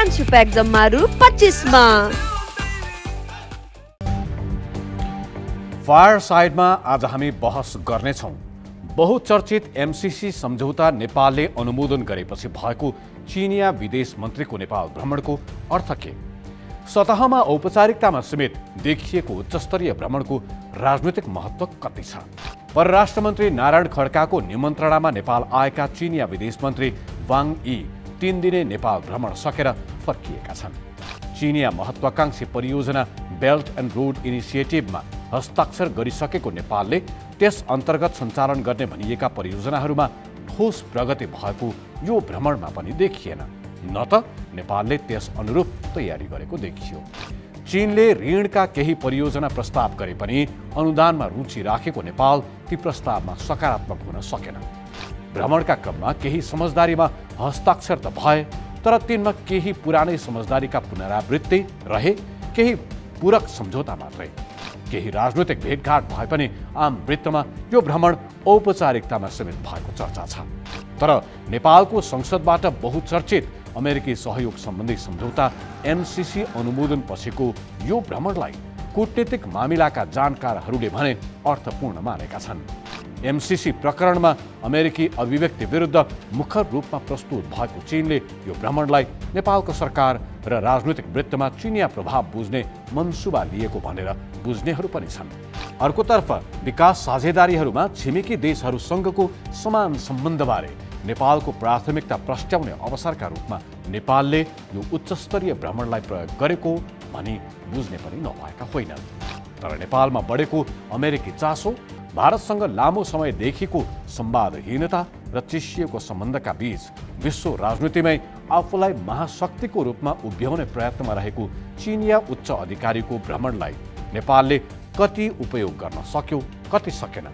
कान्छु प्याक जम्मा रु 25 मा। फायर साइडमा आज हामी बहस गर्नेछौँ बहुचर्चित एमसीसी सम्झौता नेपालले अनुमोदन गरेपछि भएको चिनिया विदेश मन्त्रीको नेपाल भ्रमणको अर्थ के? सतहमा औपचारिकतामा समेत देखिएको उच्चस्तरीय भ्रमणको राजनैतिक महत्त्व कति छ? परराष्ट्र मन्त्री नारायण खड्काको निमन्त्रणामा नेपाल आएका चिनिया विदेश मन्त्री वाङ यी 3 दिने नेपाल भ्रमण सकेर फर्किएका छन्। चिनिया महत्त्वाकांक्षी परियोजना बेल्ट एन्ड रोड इनिसिएटिभमा हस्ताक्षर गरिसकेको नेपालले त्यस अन्तर्गत सञ्चालन गर्ने भनिएका परियोजनाहरूमा ठोस प्रगति भएको यो भ्रमणमा पनि देखिएन, न त नेपालले त्यस अनुरूप तयारी गरेको देखियो। चीनले ऋणका केही परियोजना प्रस्ताव गरे पनि अनुदानमा रुचि राखेको नेपाल ती प्रस्तावमा सकारात्मक हुन सकेन। भ्रमणका क्रममा केही समझदारीमा हस्ताक्षर त भए, तर तिनमा केही पुरानै समझदारीका पुनरावृत्ति रहे, केही पूरक सम्झौता मात्रै। केही राजनैतिक भेटघाट भए पनि आम वृत्तमा यो भ्रमण औपचारिकतामा समेत भएको चर्चा छ। तर नेपालको संसदबाट बहुचर्चित अमेरिकी सहयोग सम्बन्धी सम्झौता एमसीसी अनुमोदन पछिको यो भ्रमणलाई कूटनीतिक मामिलाका जानकारहरूले भने अर्थपूर्ण मानेका छन्। एमसीसी प्रकरणमा अमेरिकी अभिव्यक्ति विरुद्ध मुखर रूपमा प्रस्तुत भएको चीनले यो भ्रमणलाई नेपालको सरकार र राजनैतिक वृत्तमा चिनिया प्रभाव बुझ्ने मनसुबा लिएको भनेर बुझ्नेहरू पनि छन्। अर्कोतर्फ विकास साझेदारीहरूमा छिमेकी देशहरूसँगको समान सम्बन्धबारे नेपालको प्राथमिकता प्रस्ट्याउने अवसरका रूपमा नेपालले यो उच्चस्तरीय भ्रमणलाई प्रयोग गरेको भनी बुझ्ने पनि नभएका होइनन्। तर नेपालमा बढेको अमेरिकी चासो, भारतसँग लामो समयदेखिको संवादहीनता र चिसिएको सम्बन्धका बीच विश्व राजनीतिमै आफूलाई महाशक्तिको रूपमा उभ्याउने प्रयत्नमा रहेको चिनिया उच्च अधिकारीको भ्रमणलाई नेपालले कति उपयोग गर्न सक्यो, कति सकेन,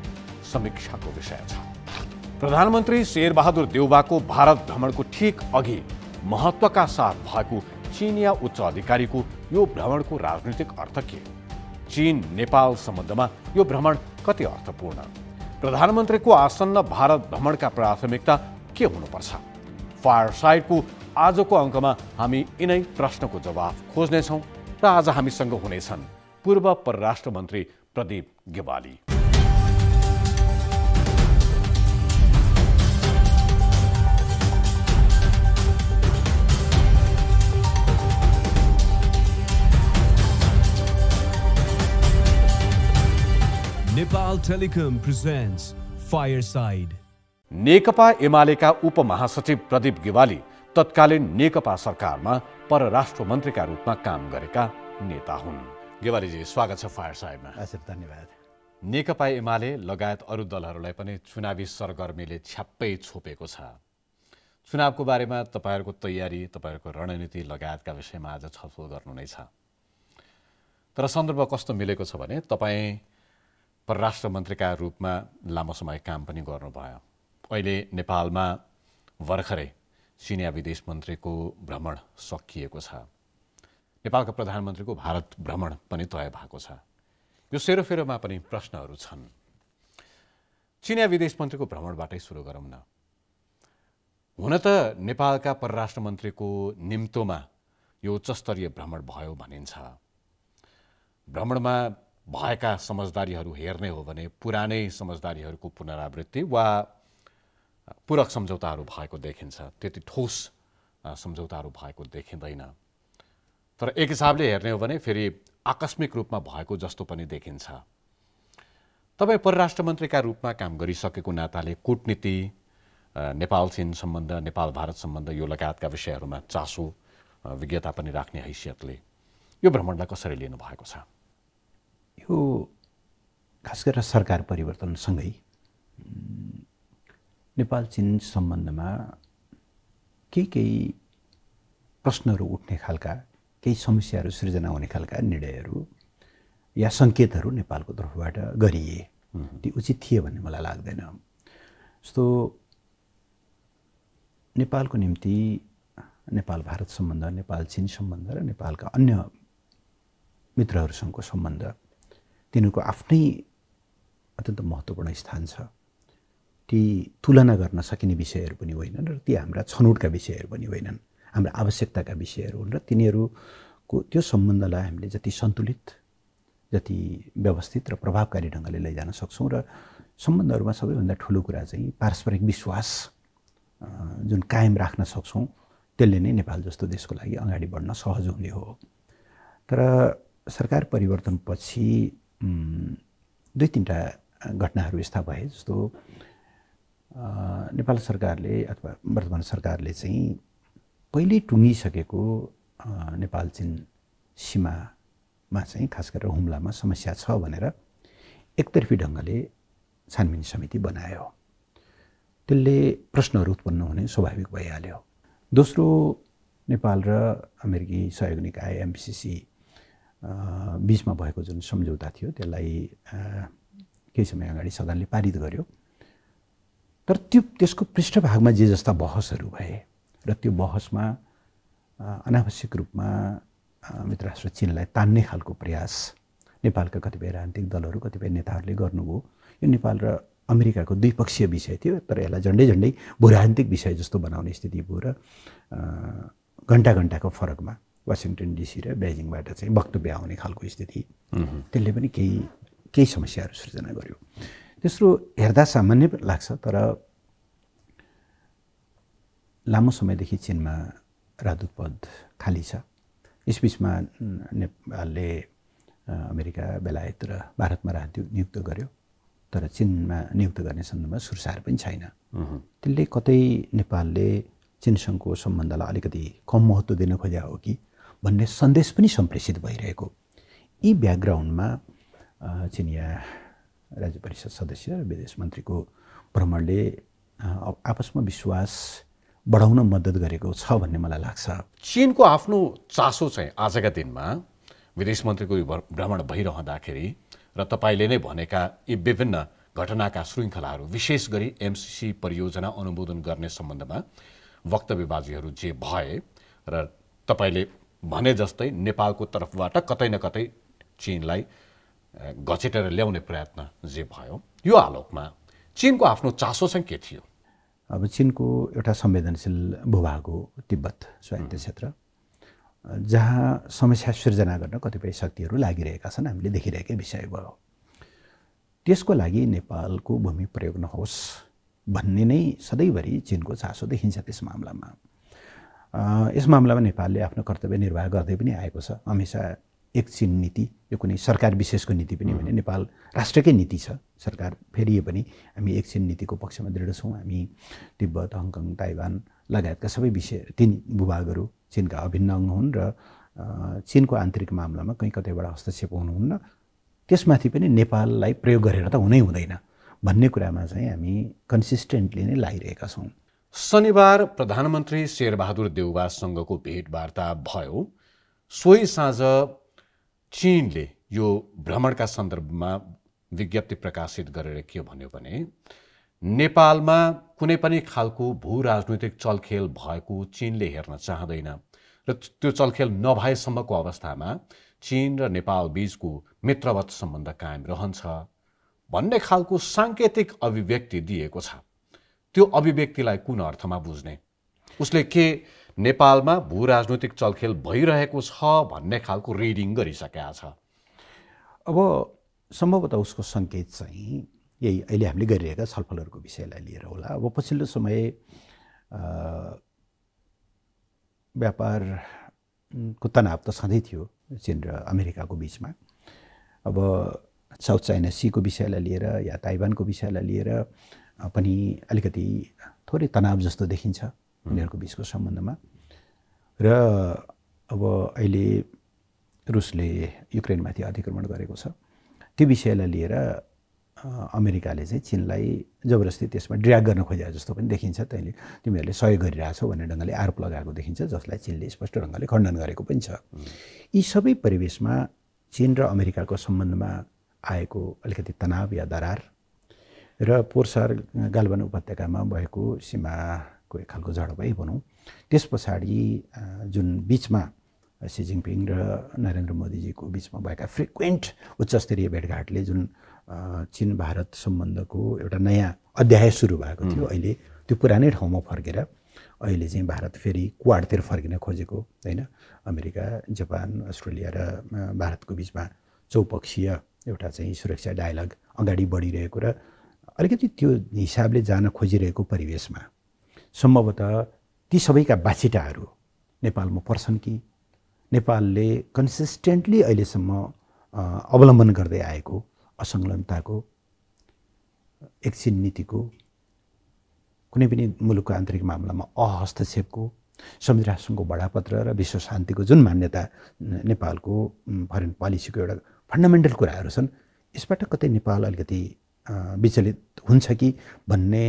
समीक्षाको विषय छ। प्रधानमन्त्री शेरबहादुर देउवाको भारत भ्रमणको ठीक अघि महत्त्वका साथ भएको चिनिया उच्च अधिकारीको यो भ्रमणको राजनीतिक अर्थ के? चीन नेपाल सम्बन्धमा यो भ्रमण कति अर्थपूर्ण? प्रधानमन्त्रीको आसन्न भारत भ्रमणका प्राथमिकता के हुनुपर्छ? फायर साइडको आजको अङ्कमा हामी यिनै प्रश्नको जवाफ खोज्नेछौँ र आज हामीसँग हुनेछन् पूर्व परराष्ट्र मन्त्री Pradeep Gewali, Nepal Telecom presents Fireside. नेकपा एमालेका उपमहासचिव प्रदीप गेवाली तत्कालीन नेकपा सरकारमा परराष्ट्र मन्त्रीका रूपमा काम गरेका नेता हुन्। गेवालीजी, स्वागत छ फायरसाइडमा। हजुर, धन्यवाद। नेकपा एमाले लगायत अरू दलहरूलाई पनि चुनावी सरगर्मीले छ्याप्पै छोपेको छ। चुनावको बारेमा तपाईँहरूको तयारी, तपाईँहरूको रणनीति लगायतका विषयमा आज छलफल गर्नु नै छ। तर सन्दर्भ कस्तो मिलेको छ भने तपाईँ परराष्ट्र मन्त्रीका रूपमा लामो समय काम पनि गर्नुभयो। अहिले नेपालमा भर्खरै चिनिया विदेश मन्त्रीको भ्रमण सकिएको छ। नेपालका प्रधानमन्त्रीको भारत भ्रमण पनि तय भएको छ। यो सेरोफेरोमा पनि प्रश्नहरू छन्। चिनिया विदेश मन्त्रीको भ्रमणबाटै सुरु गरौँ न। हुन त नेपालका परराष्ट्र मन्त्रीको निम्तोमा यो उच्चस्तरीय भ्रमण भयो भनिन्छ। भ्रमणमा भएका समझदारीहरू हेर्ने हो भने पुरानै समझदारीहरूको पुनरावृत्ति वा पूरक सम्झौताहरू भएको देखिन्छ। त्यति ठोस सम्झौताहरू भएको देखिँदैन। तर एक हिसाबले हेर्ने हो भने फेरि आकस्मिक रूपमा भएको जस्तो पनि देखिन्छ। तपाईँ परराष्ट्र मन्त्रीका रूपमा काम गरिसकेको नाताले कूटनीति, नेपाल चीन सम्बन्ध, नेपाल भारत सम्बन्ध यो लगायतका विषयहरूमा चासो, विज्ञता पनि राख्ने हैसियतले यो भ्रमणलाई कसरी लिनु भएको छ? यो खास गरेर सरकार परिवर्तनसँगै नेपाल चीन सम्बन्धमा केही प्रश्नहरू उठ्ने खालका, केही समस्याहरू सृजना हुने खालका निर्णयहरू या सङ्केतहरू नेपालको तर्फबाट गरिए। ती उचित थिए भन्ने मलाई लाग्दैन। जस्तो नेपालको निम्ति नेपाल भारत सम्बन्ध, नेपाल चीन सम्बन्ध र नेपालका अन्य मित्रहरूसँगको सम्बन्ध, तिनीहरूको आफ्नै अत्यन्त महत्त्वपूर्ण स्थान छ। ती तुलना गर्न सकिने विषयहरू पनि होइनन् र ती हाम्रा छनौटका विषयहरू पनि होइनन्। हाम्रो आवश्यकताका विषयहरू हुन् र तिनीहरूको त्यो सम्बन्धलाई हामीले जति सन्तुलित, जति व्यवस्थित र प्रभावकारी ढङ्गले लैजान सक्छौँ र सम्बन्धहरूमा सबैभन्दा ठुलो कुरा चाहिँ पारस्परिक विश्वास जुन कायम राख्न सक्छौँ, त्यसले नै नेपाल जस्तो देशको लागि अगाडि बढ्न सहज हुने हो। तर सरकार परिवर्तनपछि 2-3टा घटनाहरू यस्ता भए, जस्तो नेपाल सरकारले अथवा वर्तमान सरकारले चाहिँ पहिले टुङ्गिसकेको नेपाल चीन सीमामा चाहिँ खास गरेर हुम्लामा समस्या छ भनेर एकतर्फी ढङ्गले छानबिन समिति बनायो। त्यसले प्रश्नहरू उत्पन्न हुने स्वाभाविक भइहाल्यो। दोस्रो, नेपाल र अमेरिकी सहयोग निकाय एमसिसी बीचमा भएको जुन सम्झौता थियो त्यसलाई केही समय अगाडि सदनले पारित गर्यो। तर त्यसको पृष्ठभागमा जे जस्ता बहसहरू भए र त्यो बहसमा अनावश्यक रूपमा मित्रराष्ट्र चीनलाई तान्ने खालको प्रयास नेपालका कतिपय राजनीतिक दलहरू, कतिपय नेताहरूले गर्नुभयो। यो नेपाल र अमेरिकाको द्विपक्षीय विषय थियो, तर यसलाई झन्डै भूराजनीतिक विषय जस्तो बनाउने स्थिति भयो र घन्टाको फरकमा वासिङटन डिसी र बेजिङबाट चाहिँ वक्तव्य आउने खालको स्थिति, त्यसले पनि केही समस्याहरू सृजना गर्यो। तेस्रो, हेर्दा सामान्य लाग्छ, तर लामो समयदेखि चीनमा राजदूत पद खाली छ। यसबिचमा नेपालले अमेरिका, बेलायत र भारतमा राजदूत नियुक्त गर्यो, तर चीनमा नियुक्त गर्ने सन्दर्भमा सुरसार पनि छैन। त्यसले कतै नेपालले चीनसँगको सम्बन्धलाई अलिकति कम महत्त्व दिन खोज्या हो कि भन्ने सन्देश पनि सम्प्रेषित भइरहेको। यी ब्याकग्राउन्डमा चिनिया राज्य परिषद सदस्य र विदेश मन्त्रीको भ्रमणले आपसमा विश्वास बढाउन मद्दत गरेको छ भन्ने मलाई लाग्छ। चीनको आफ्नो चासो चाहिँ आजका दिनमा विदेश मन्त्रीको भ्रमण भइरहँदाखेरि र तपाईँले नै भनेका यी विभिन्न घटनाका श्रृङ्खलाहरू, विशेष गरी एमसिसी परियोजना अनुमोदन गर्ने सम्बन्धमा वक्तव्यबाजीहरू जे भए र तपाईँले भने जस्तै नेपालको तर्फबाट कतै न कतै चीनलाई घचेटेर ल्याउने प्रयत्न जे भयो, यो आलोकमा चीनको आफ्नो चासो चाहिँ के थियो? अब चीनको एउटा संवेदनशील भूभाग हो तिब्बत स्वायत्त क्षेत्र, जहाँ समस्या सिर्जना गर्न कतिपय शक्तिहरू लागिरहेका छन्, हामीले देखिरहेकै विषय भयो। त्यसको लागि नेपालको भूमि प्रयोग नहोस् भन्ने नै सधैँभरि चीनको चासो देखिन्छ। त्यस मामलामा नेपालले आफ्नो कर्तव्य निर्वाह गर्दै पनि आएको छ। हमेसा एक चीन नीति, यो कुनै सरकार विशेषको नीति पनि होइन, नेपाल राष्ट्रकै नीति छ। सरकार फेरिए पनि हामी एक चीन नीतिको पक्षमा दृढ छौँ। हामी तिब्बत, हङकङ, ताइवान लगायतका सबै विषय, 3 भूभागहरू चीनका अभिन्न अङ्ग हुन् र चीनको आन्तरिक मामलामा कहीँ कतैबाट हस्तक्षेप हुनुहुन्न। त्यसमाथि पनि नेपाललाई प्रयोग गरेर त हुनै हुँदैन भन्ने कुरामा चाहिँ हामी कन्सिस्टेन्टली नै लागिरहेका छौँ। शनिबार प्रधानमन्त्री शेरबहादुर देउवासँगको भेटवार्ता भयो। सोही साँझ चीनले यो भ्रमणका सन्दर्भमा विज्ञप्ति प्रकाशित गरेर के भन्यो भने नेपालमा कुनै पनि खालको भू राजनैतिक चलखेल भएको चीनले हेर्न चाहँदैन र त्यो चलखेल नभएसम्मको अवस्थामा चीन र नेपाल बीचको मित्रवत सम्बन्ध कायम रहन्छ भन्ने खालको साङ्केतिक अभिव्यक्ति दिएको छ। त्यो अभिव्यक्तिलाई कुन अर्थमा बुझ्ने? उसले के नेपालमा भू राजनैतिक चलखेल भइरहेको छ भन्ने खालको रिडिङ गरिसकेका छ? अब सम्भवतः उसको सङ्केत चाहिँ यही अहिले हामीले गरिरहेका छलफलहरूको विषयलाई लिएर होला। अब पछिल्लो समय व्यापारको तनाव त सधैँ थियो चीन र अमेरिकाको बिचमा। अब साउथ चाइना सीको विषयलाई लिएर या ताइवानको विषयलाई लिएर पनि अलिकति थोरै तनाव जस्तो देखिन्छ उनीहरूको बिचको सम्बन्धमा। र अब अहिले रुसले युक्रेनमाथि अतिक्रमण गरेको छ, त्यो विषयलाई लिएर अमेरिकाले चाहिँ चीनलाई जबरजस्ती त्यसमा ड्र्याग गर्न खोजेको जस्तो पनि देखिन्छ। तैँले तिमीहरूले सहयोग गरिरहेछौ भन्ने ढङ्गले आरोप लगाएको देखिन्छ, जसलाई चीनले स्पष्ट ढङ्गले खण्डन गरेको पनि छ। यी सबै परिवेशमा चीन र अमेरिकाको सम्बन्धमा आएको अलिकति तनाव या दरार र पोर्सार गालवान उपत्यकामा भएको सीमाको एक खालको झडपै भनौँ, त्यस पछाडि जुन बिचमा सी जिनपिङ र नरेन्द्र मोदीजीको बिचमा भएका फ्रिक्वेन्ट उच्चस्तरीय भेटघाटले जुन चीन भारत सम्बन्धको एउटा नयाँ अध्याय सुरु भएको थियो, अहिले त्यो पुरानै ठाउँमा फर्केर अहिले चाहिँ भारत फेरि क्वाडतिर फर्किन खोजेको होइन। अमेरिका, जापान, अस्ट्रेलिया र भारतको बिचमा चौपक्षीय एउटा चाहिँ सुरक्षा डायलग अगाडि बढिरहेको र अलिकति त्यो हिसाबले जान खोजिरहेको परिवेशमा सम्भवतः ती सबैका बाछिटाहरू नेपालमा पर्छन् कि नेपालले कन्सिस्टेन्टली अहिलेसम्म अवलम्बन गर्दै आएको असंलग्नताको, एकछिन नीतिको, कुनै पनि मुलुकको आन्तरिक मामलामा अहस्तक्षेपको, संयुक्त राष्ट्रसङ्घको बडापत्र र विश्व शान्तिको जुन मान्यता नेपालको फरेन पोलिसीको एउटा फन्डामेन्टल कुराहरू छन्, यसबाट कतै नेपाल अलिकति विचलित हुन्छ कि भन्ने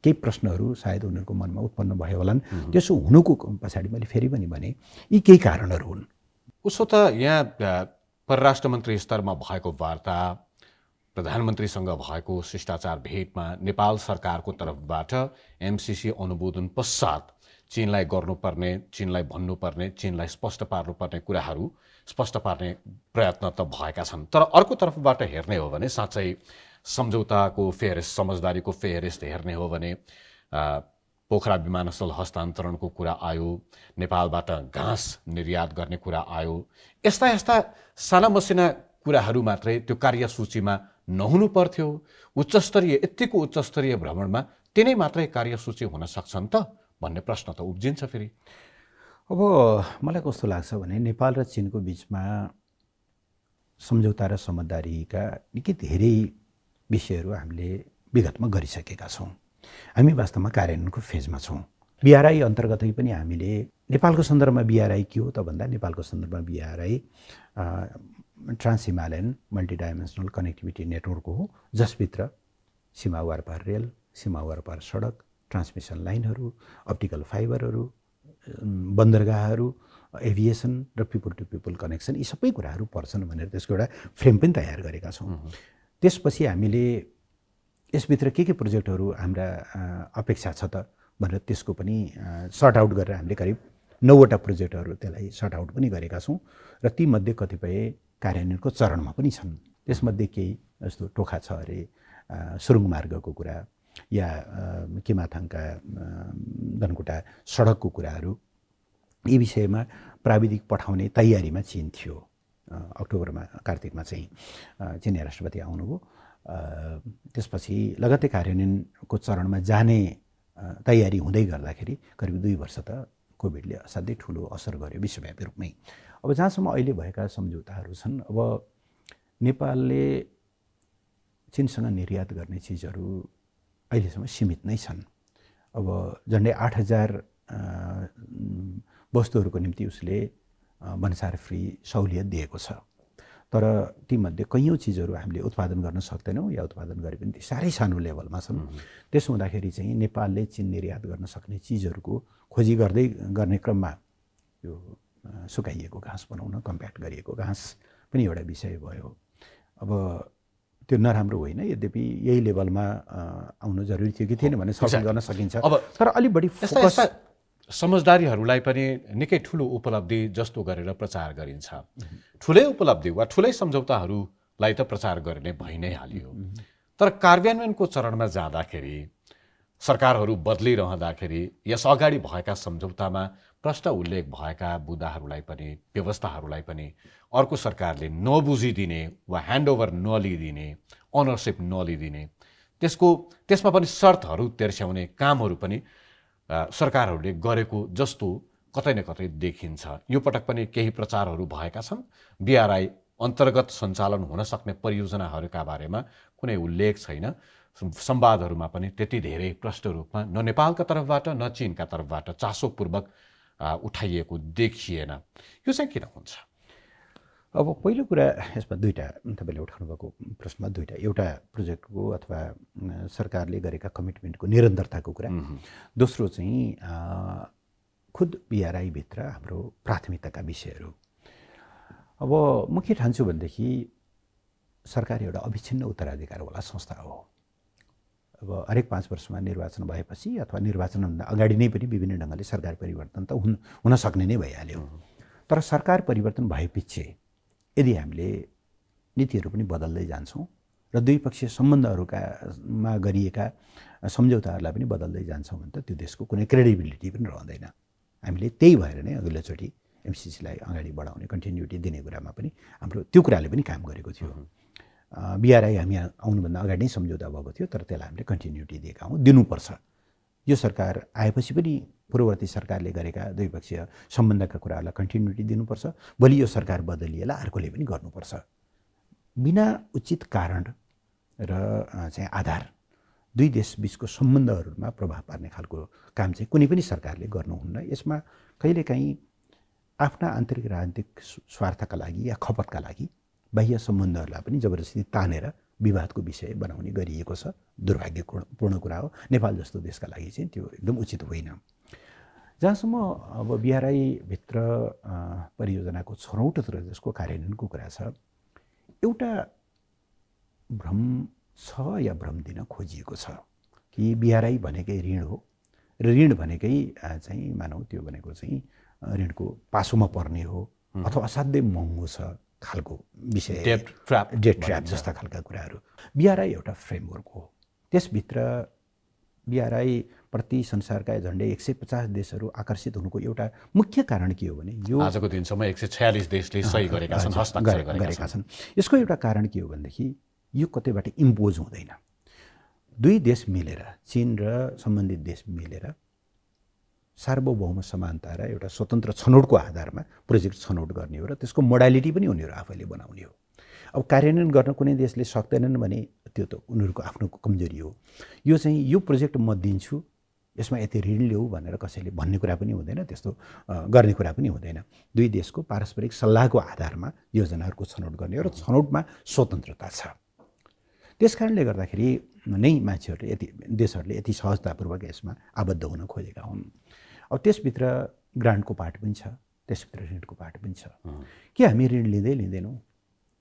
केही प्रश्नहरू सायद उनीहरूको मनमा उत्पन्न भयो होलान्। त्यसो हुनुको पछाडि मैले फेरि पनि भने यी केही कारणहरू हुन्। उसो त यहाँ परराष्ट्र मन्त्री स्तरमा भएको वार्ता, प्रधानमन्त्रीसँग भएको शिष्टाचार भेटमा नेपाल सरकारको तर्फबाट एमसीसी अनुमोदन पश्चात चीनलाई गर्नुपर्ने, चीनलाई भन्नुपर्ने, चीनलाई स्पष्ट पार्नुपर्ने कुराहरू स्पष्ट पार्ने प्रयत्न त भएका छन्। तर अर्को तर्फबाट हेर्ने हो भने साँच्चै सम्झौताको फेहरिस्त, समझदारीको फेहरिस्त हेर्ने हो भने पोखरा विमानस्थल हस्तान्तरणको कुरा आयो, नेपालबाट घाँस निर्यात गर्ने कुरा आयो। यस्ता यस्ता साना मसिना कुराहरू मात्रै त्यो कार्यसूचीमा नहुनु पर्थ्यो। उच्चस्तरीय, यत्तिको उच्चस्तरीय भ्रमणमा तिनै मात्रै कार्यसूची हुन सक्छन् त भन्ने प्रश्न त उब्जिन्छ फेरि। अब मलाई कस्तो लाग्छ भने नेपाल र चीनको बिचमा सम्झौता र समझदारीका निकै धेरै विषयहरू हामीले विगतमा गरिसकेका छौँ। हामी वास्तवमा कार्यान्वयनको फेजमा छौँ। बीआरआई अन्तर्गतै पनि हामीले नेपालको सन्दर्भमा बीआरआई के हो त भन्दा नेपालको सन्दर्भमा BRI trans Himalayan multidimensional connectivity network हो, जसभित्र सीमा वारपार रेल, सीमा वारपार सडक, ट्रान्समिसन लाइनहरू, अप्टिकल फाइबरहरू, बन्दरगाहहरू, एभिएसन र पिपल टु पिपल कनेक्सन, यी सबै कुराहरू पर्छन् भनेर त्यसको एउटा फ्रेम पनि तयार गरेका छौँ। त्यसपछि हामीले यसभित्र के प्रोजेक्टहरू हाम्रा अपेक्षा छ त भनेर त्यसको पनि सर्ट आउट गरेर हामीले करिब 9वटा प्रोजेक्टहरू त्यसलाई सर्ट आउट पनि गरेका छौँ र तीमध्ये कतिपय कार्यान्वयनको चरणमा पनि छन्। त्यसमध्ये केही जस्तो टोखा छ अरे, सुरुङ मार्गको कुरा या किमाथाङका धनकुटा सडकको कुराहरू, यी विषयमा प्राविधिक पठाउने तयारीमा चीन थियो। अक्टोबरमा, कार्तिकमा चाहिँ चिनिया राष्ट्रपति आउनुभयो। त्यसपछि लगत्तै कार्यान्वयनको चरणमा जाने तयारी हुँदै गर्दाखेरि करिब 2 वर्ष त कोभिडले असाध्यै ठुलो असर गर्यो विश्वव्यापी रूपमै। अब जहाँसम्म अहिले भएका सम्झौताहरू छन्, अब नेपालले चीनसँग निर्यात गर्ने चिजहरू अहिलेसम्म सीमित नै छन्। अब झन्डै 8000 वस्तुहरूको निम्ति उसले भन्सार फ्री सहुलियत दिएको छ। तर तीमध्ये कैयौँ चिजहरू हामीले उत्पादन गर्न सक्दैनौँ या उत्पादन गरे पनि ती साह्रै सानो लेभलमा छन्। त्यसो हुँदाखेरि चाहिँ नेपालले चीन निर्यात गर्न सक्ने चिजहरूको खोजी गर्ने क्रममा यो सुकाइएको घाँस बनाउन, कम्प्याक्ट गरिएको घाँस पनि एउटा विषय भयो। अब त्यो नराम्रो होइन, यद्यपि यही लेभलमा आउनु जरुरी थियो कि थिएन भने छलफल गर्न सकिन्छ। अब तर अलिक बढी फोकस समझदारीहरूलाई पनि निकै ठुलो उपलब्धि जस्तो गरेर प्रचार गरिन्छ। ठुलै उपलब्धि वा ठुलै सम्झौताहरूलाई त प्रचार गर्ने भइ नै हाल्यो। तर कार्यान्वयनको चरणमा जाँदाखेरि, सरकारहरू बदलिरहँदाखेरि यस अगाडि भएका सम्झौतामा प्रश्न उल्लेख भएका बुदाहरूलाई पनि, व्यवस्थाहरूलाई पनि अर्को सरकारले नबुझिदिने वा ह्यान्डओभर नलिदिने, अनरसिप नलिदिने, त्यसमा पनि शर्तहरू तेर्स्याउने कामहरू पनि सरकारहरूले गरेको जस्तो कतै न कतै देखिन्छ। यो पटक पनि केही प्रचारहरू भएका छन्। बीआरआई अन्तर्गत सञ्चालन हुन सक्ने परियोजनाहरूका बारेमा कुनै उल्लेख छैन। संवादहरूमा पनि त्यति धेरै प्रष्ट रूपमा न नेपालका तर्फबाट न चीनका तर्फबाट चासोपूर्वक उठाइएको देखिएन। यो चाहिँ किन हुन्छ? अब पहिलो कुरा यसमा दुईटा, तपाईँले उठाउनु भएको प्रश्नमा दुईटा, एउटा प्रोजेक्टको अथवा सरकारले गरेका कमिटमेन्टको निरन्तरताको कुरा, दोस्रो चाहिँ खुद बीआरआई भित्र हाम्रो प्राथमिकताका विषयहरू। अब म के ठान्छु भनेदेखि सरकार एउटा अविच्छिन्न उत्तराधिकारवाला संस्था हो। अब हरेक 5 वर्षमा निर्वाचन भएपछि अथवा निर्वाचनभन्दा अगाडि नै पनि विभिन्न ढङ्गले सरकार परिवर्तन त हुन सक्ने नै भइहाल्यो। तर सरकार परिवर्तन भएपछि यदि हामीले नीतिहरू पनि बदल्दै जान्छौँ र द्विपक्षीय सम्बन्धहरूमा गरिएका सम्झौताहरूलाई पनि बदल्दै जान्छौँ भने त त्यो देशको कुनै क्रेडिबिलिटी पनि रहँदैन। हामीले त्यही भएर नै अघिल्लोचोटि एमसिसीलाई अगाडि बढाउने कन्टिन्युटी दिने कुरामा पनि हाम्रो त्यो कुराले पनि काम गरेको थियो। बिआरआई हामी आउनुभन्दा अगाडि नै सम्झौता भएको थियो, तर त्यसलाई हामीले कन्टिन्युटी दिएका हौँ, दिनुपर्छ। यो सरकार आएपछि पनि पूर्ववर्ती सरकारले गरेका द्विपक्षीय सम्बन्धका कुराहरूलाई कन्टिन्युटी दिनुपर्छ। भोलि यो सरकार बदलिएला अर्कोले पनि गर्नुपर्छ। बिना उचित कारण र चाहिँ आधार दुई देशबिचको सम्बन्धहरूमा प्रभाव पार्ने खालको काम चाहिँ कुनै पनि सरकारले गर्नुहुन्न। यसमा कहिलेकाहीँ आफ्ना आन्तरिक राजनीतिक स्वार्थका लागि या खपतका लागि बाह्य सम्बन्धहरूलाई पनि जबरजस्ती तानेर विवादको विषय बनाउने गरिएको छ। दुर्भाग्यपूर्ण कुरा हो। नेपाल जस्तो देशका लागि चाहिँ त्यो एकदम उचित होइन। जहाँसम्म अब बिआरआईभित्र परियोजनाको छनौट र त्यसको कार्यान्वयनको कुरा छ, एउटा भ्रम छ या भ्रम दिन खोजिएको छ कि बिआरआई भनेकै ऋण हो र ऋण भनेकै चाहिँ मानौँ त्यो भनेको चाहिँ ऋणको पासोमा पर्ने हो अथवा असाध्यै महँगो छ खालको विषय, डेट ट्र्याप जस्ता खालका कुराहरू। बिआरआई एउटा फ्रेमवर्क हो। त्यसभित्र बिआरआई प्रति संसारका झन्डै 150 देशहरू आकर्षित हुनुको एउटा मुख्य कारण के हो भने यो आजको दिनसम्म 146 देशले सही गरेका छन्, हस्ताक्षर गरेका छन्। यसको एउटा कारण के हो भनेदेखि यो कतैबाट इम्पोज हुँदैन। दुई देश मिलेर, चीन र सम्बन्धित देश मिलेर सार्वभौम समानता र एउटा स्वतन्त्र छनौटको आधारमा प्रोजेक्ट छनौट गर्ने हो र त्यसको मोडालिटी पनि उनीहरू आफैले बनाउने हो। अब कार्यान्वयन गर्न कुनै देशले सक्दैनन् भने त्यो त उनीहरूको आफ्नो कमजोरी हो। यो चाहिँ यो प्रोजेक्ट म दिन्छु, यसमा यति ऋण ल्याऊ भनेर कसैले भन्ने कुरा पनि हुँदैन, त्यस्तो गर्ने कुरा पनि हुँदैन। दुई देशको पारस्परिक सल्लाहको आधारमा योजनाहरूको छनौट गर्ने हो र छनौटमा स्वतन्त्रता छ। त्यस कारणले गर्दाखेरि नै मान्छेहरूले देशहरूले यति सहजतापूर्वक यसमा आबद्ध हुन खोजेका हुन्। अब त्यसभित्र ग्रान्टको पार्ट पनि छ, त्यसभित्र ऋणको पार्ट पनि छ। के हामी ऋण लिँदैनौँ?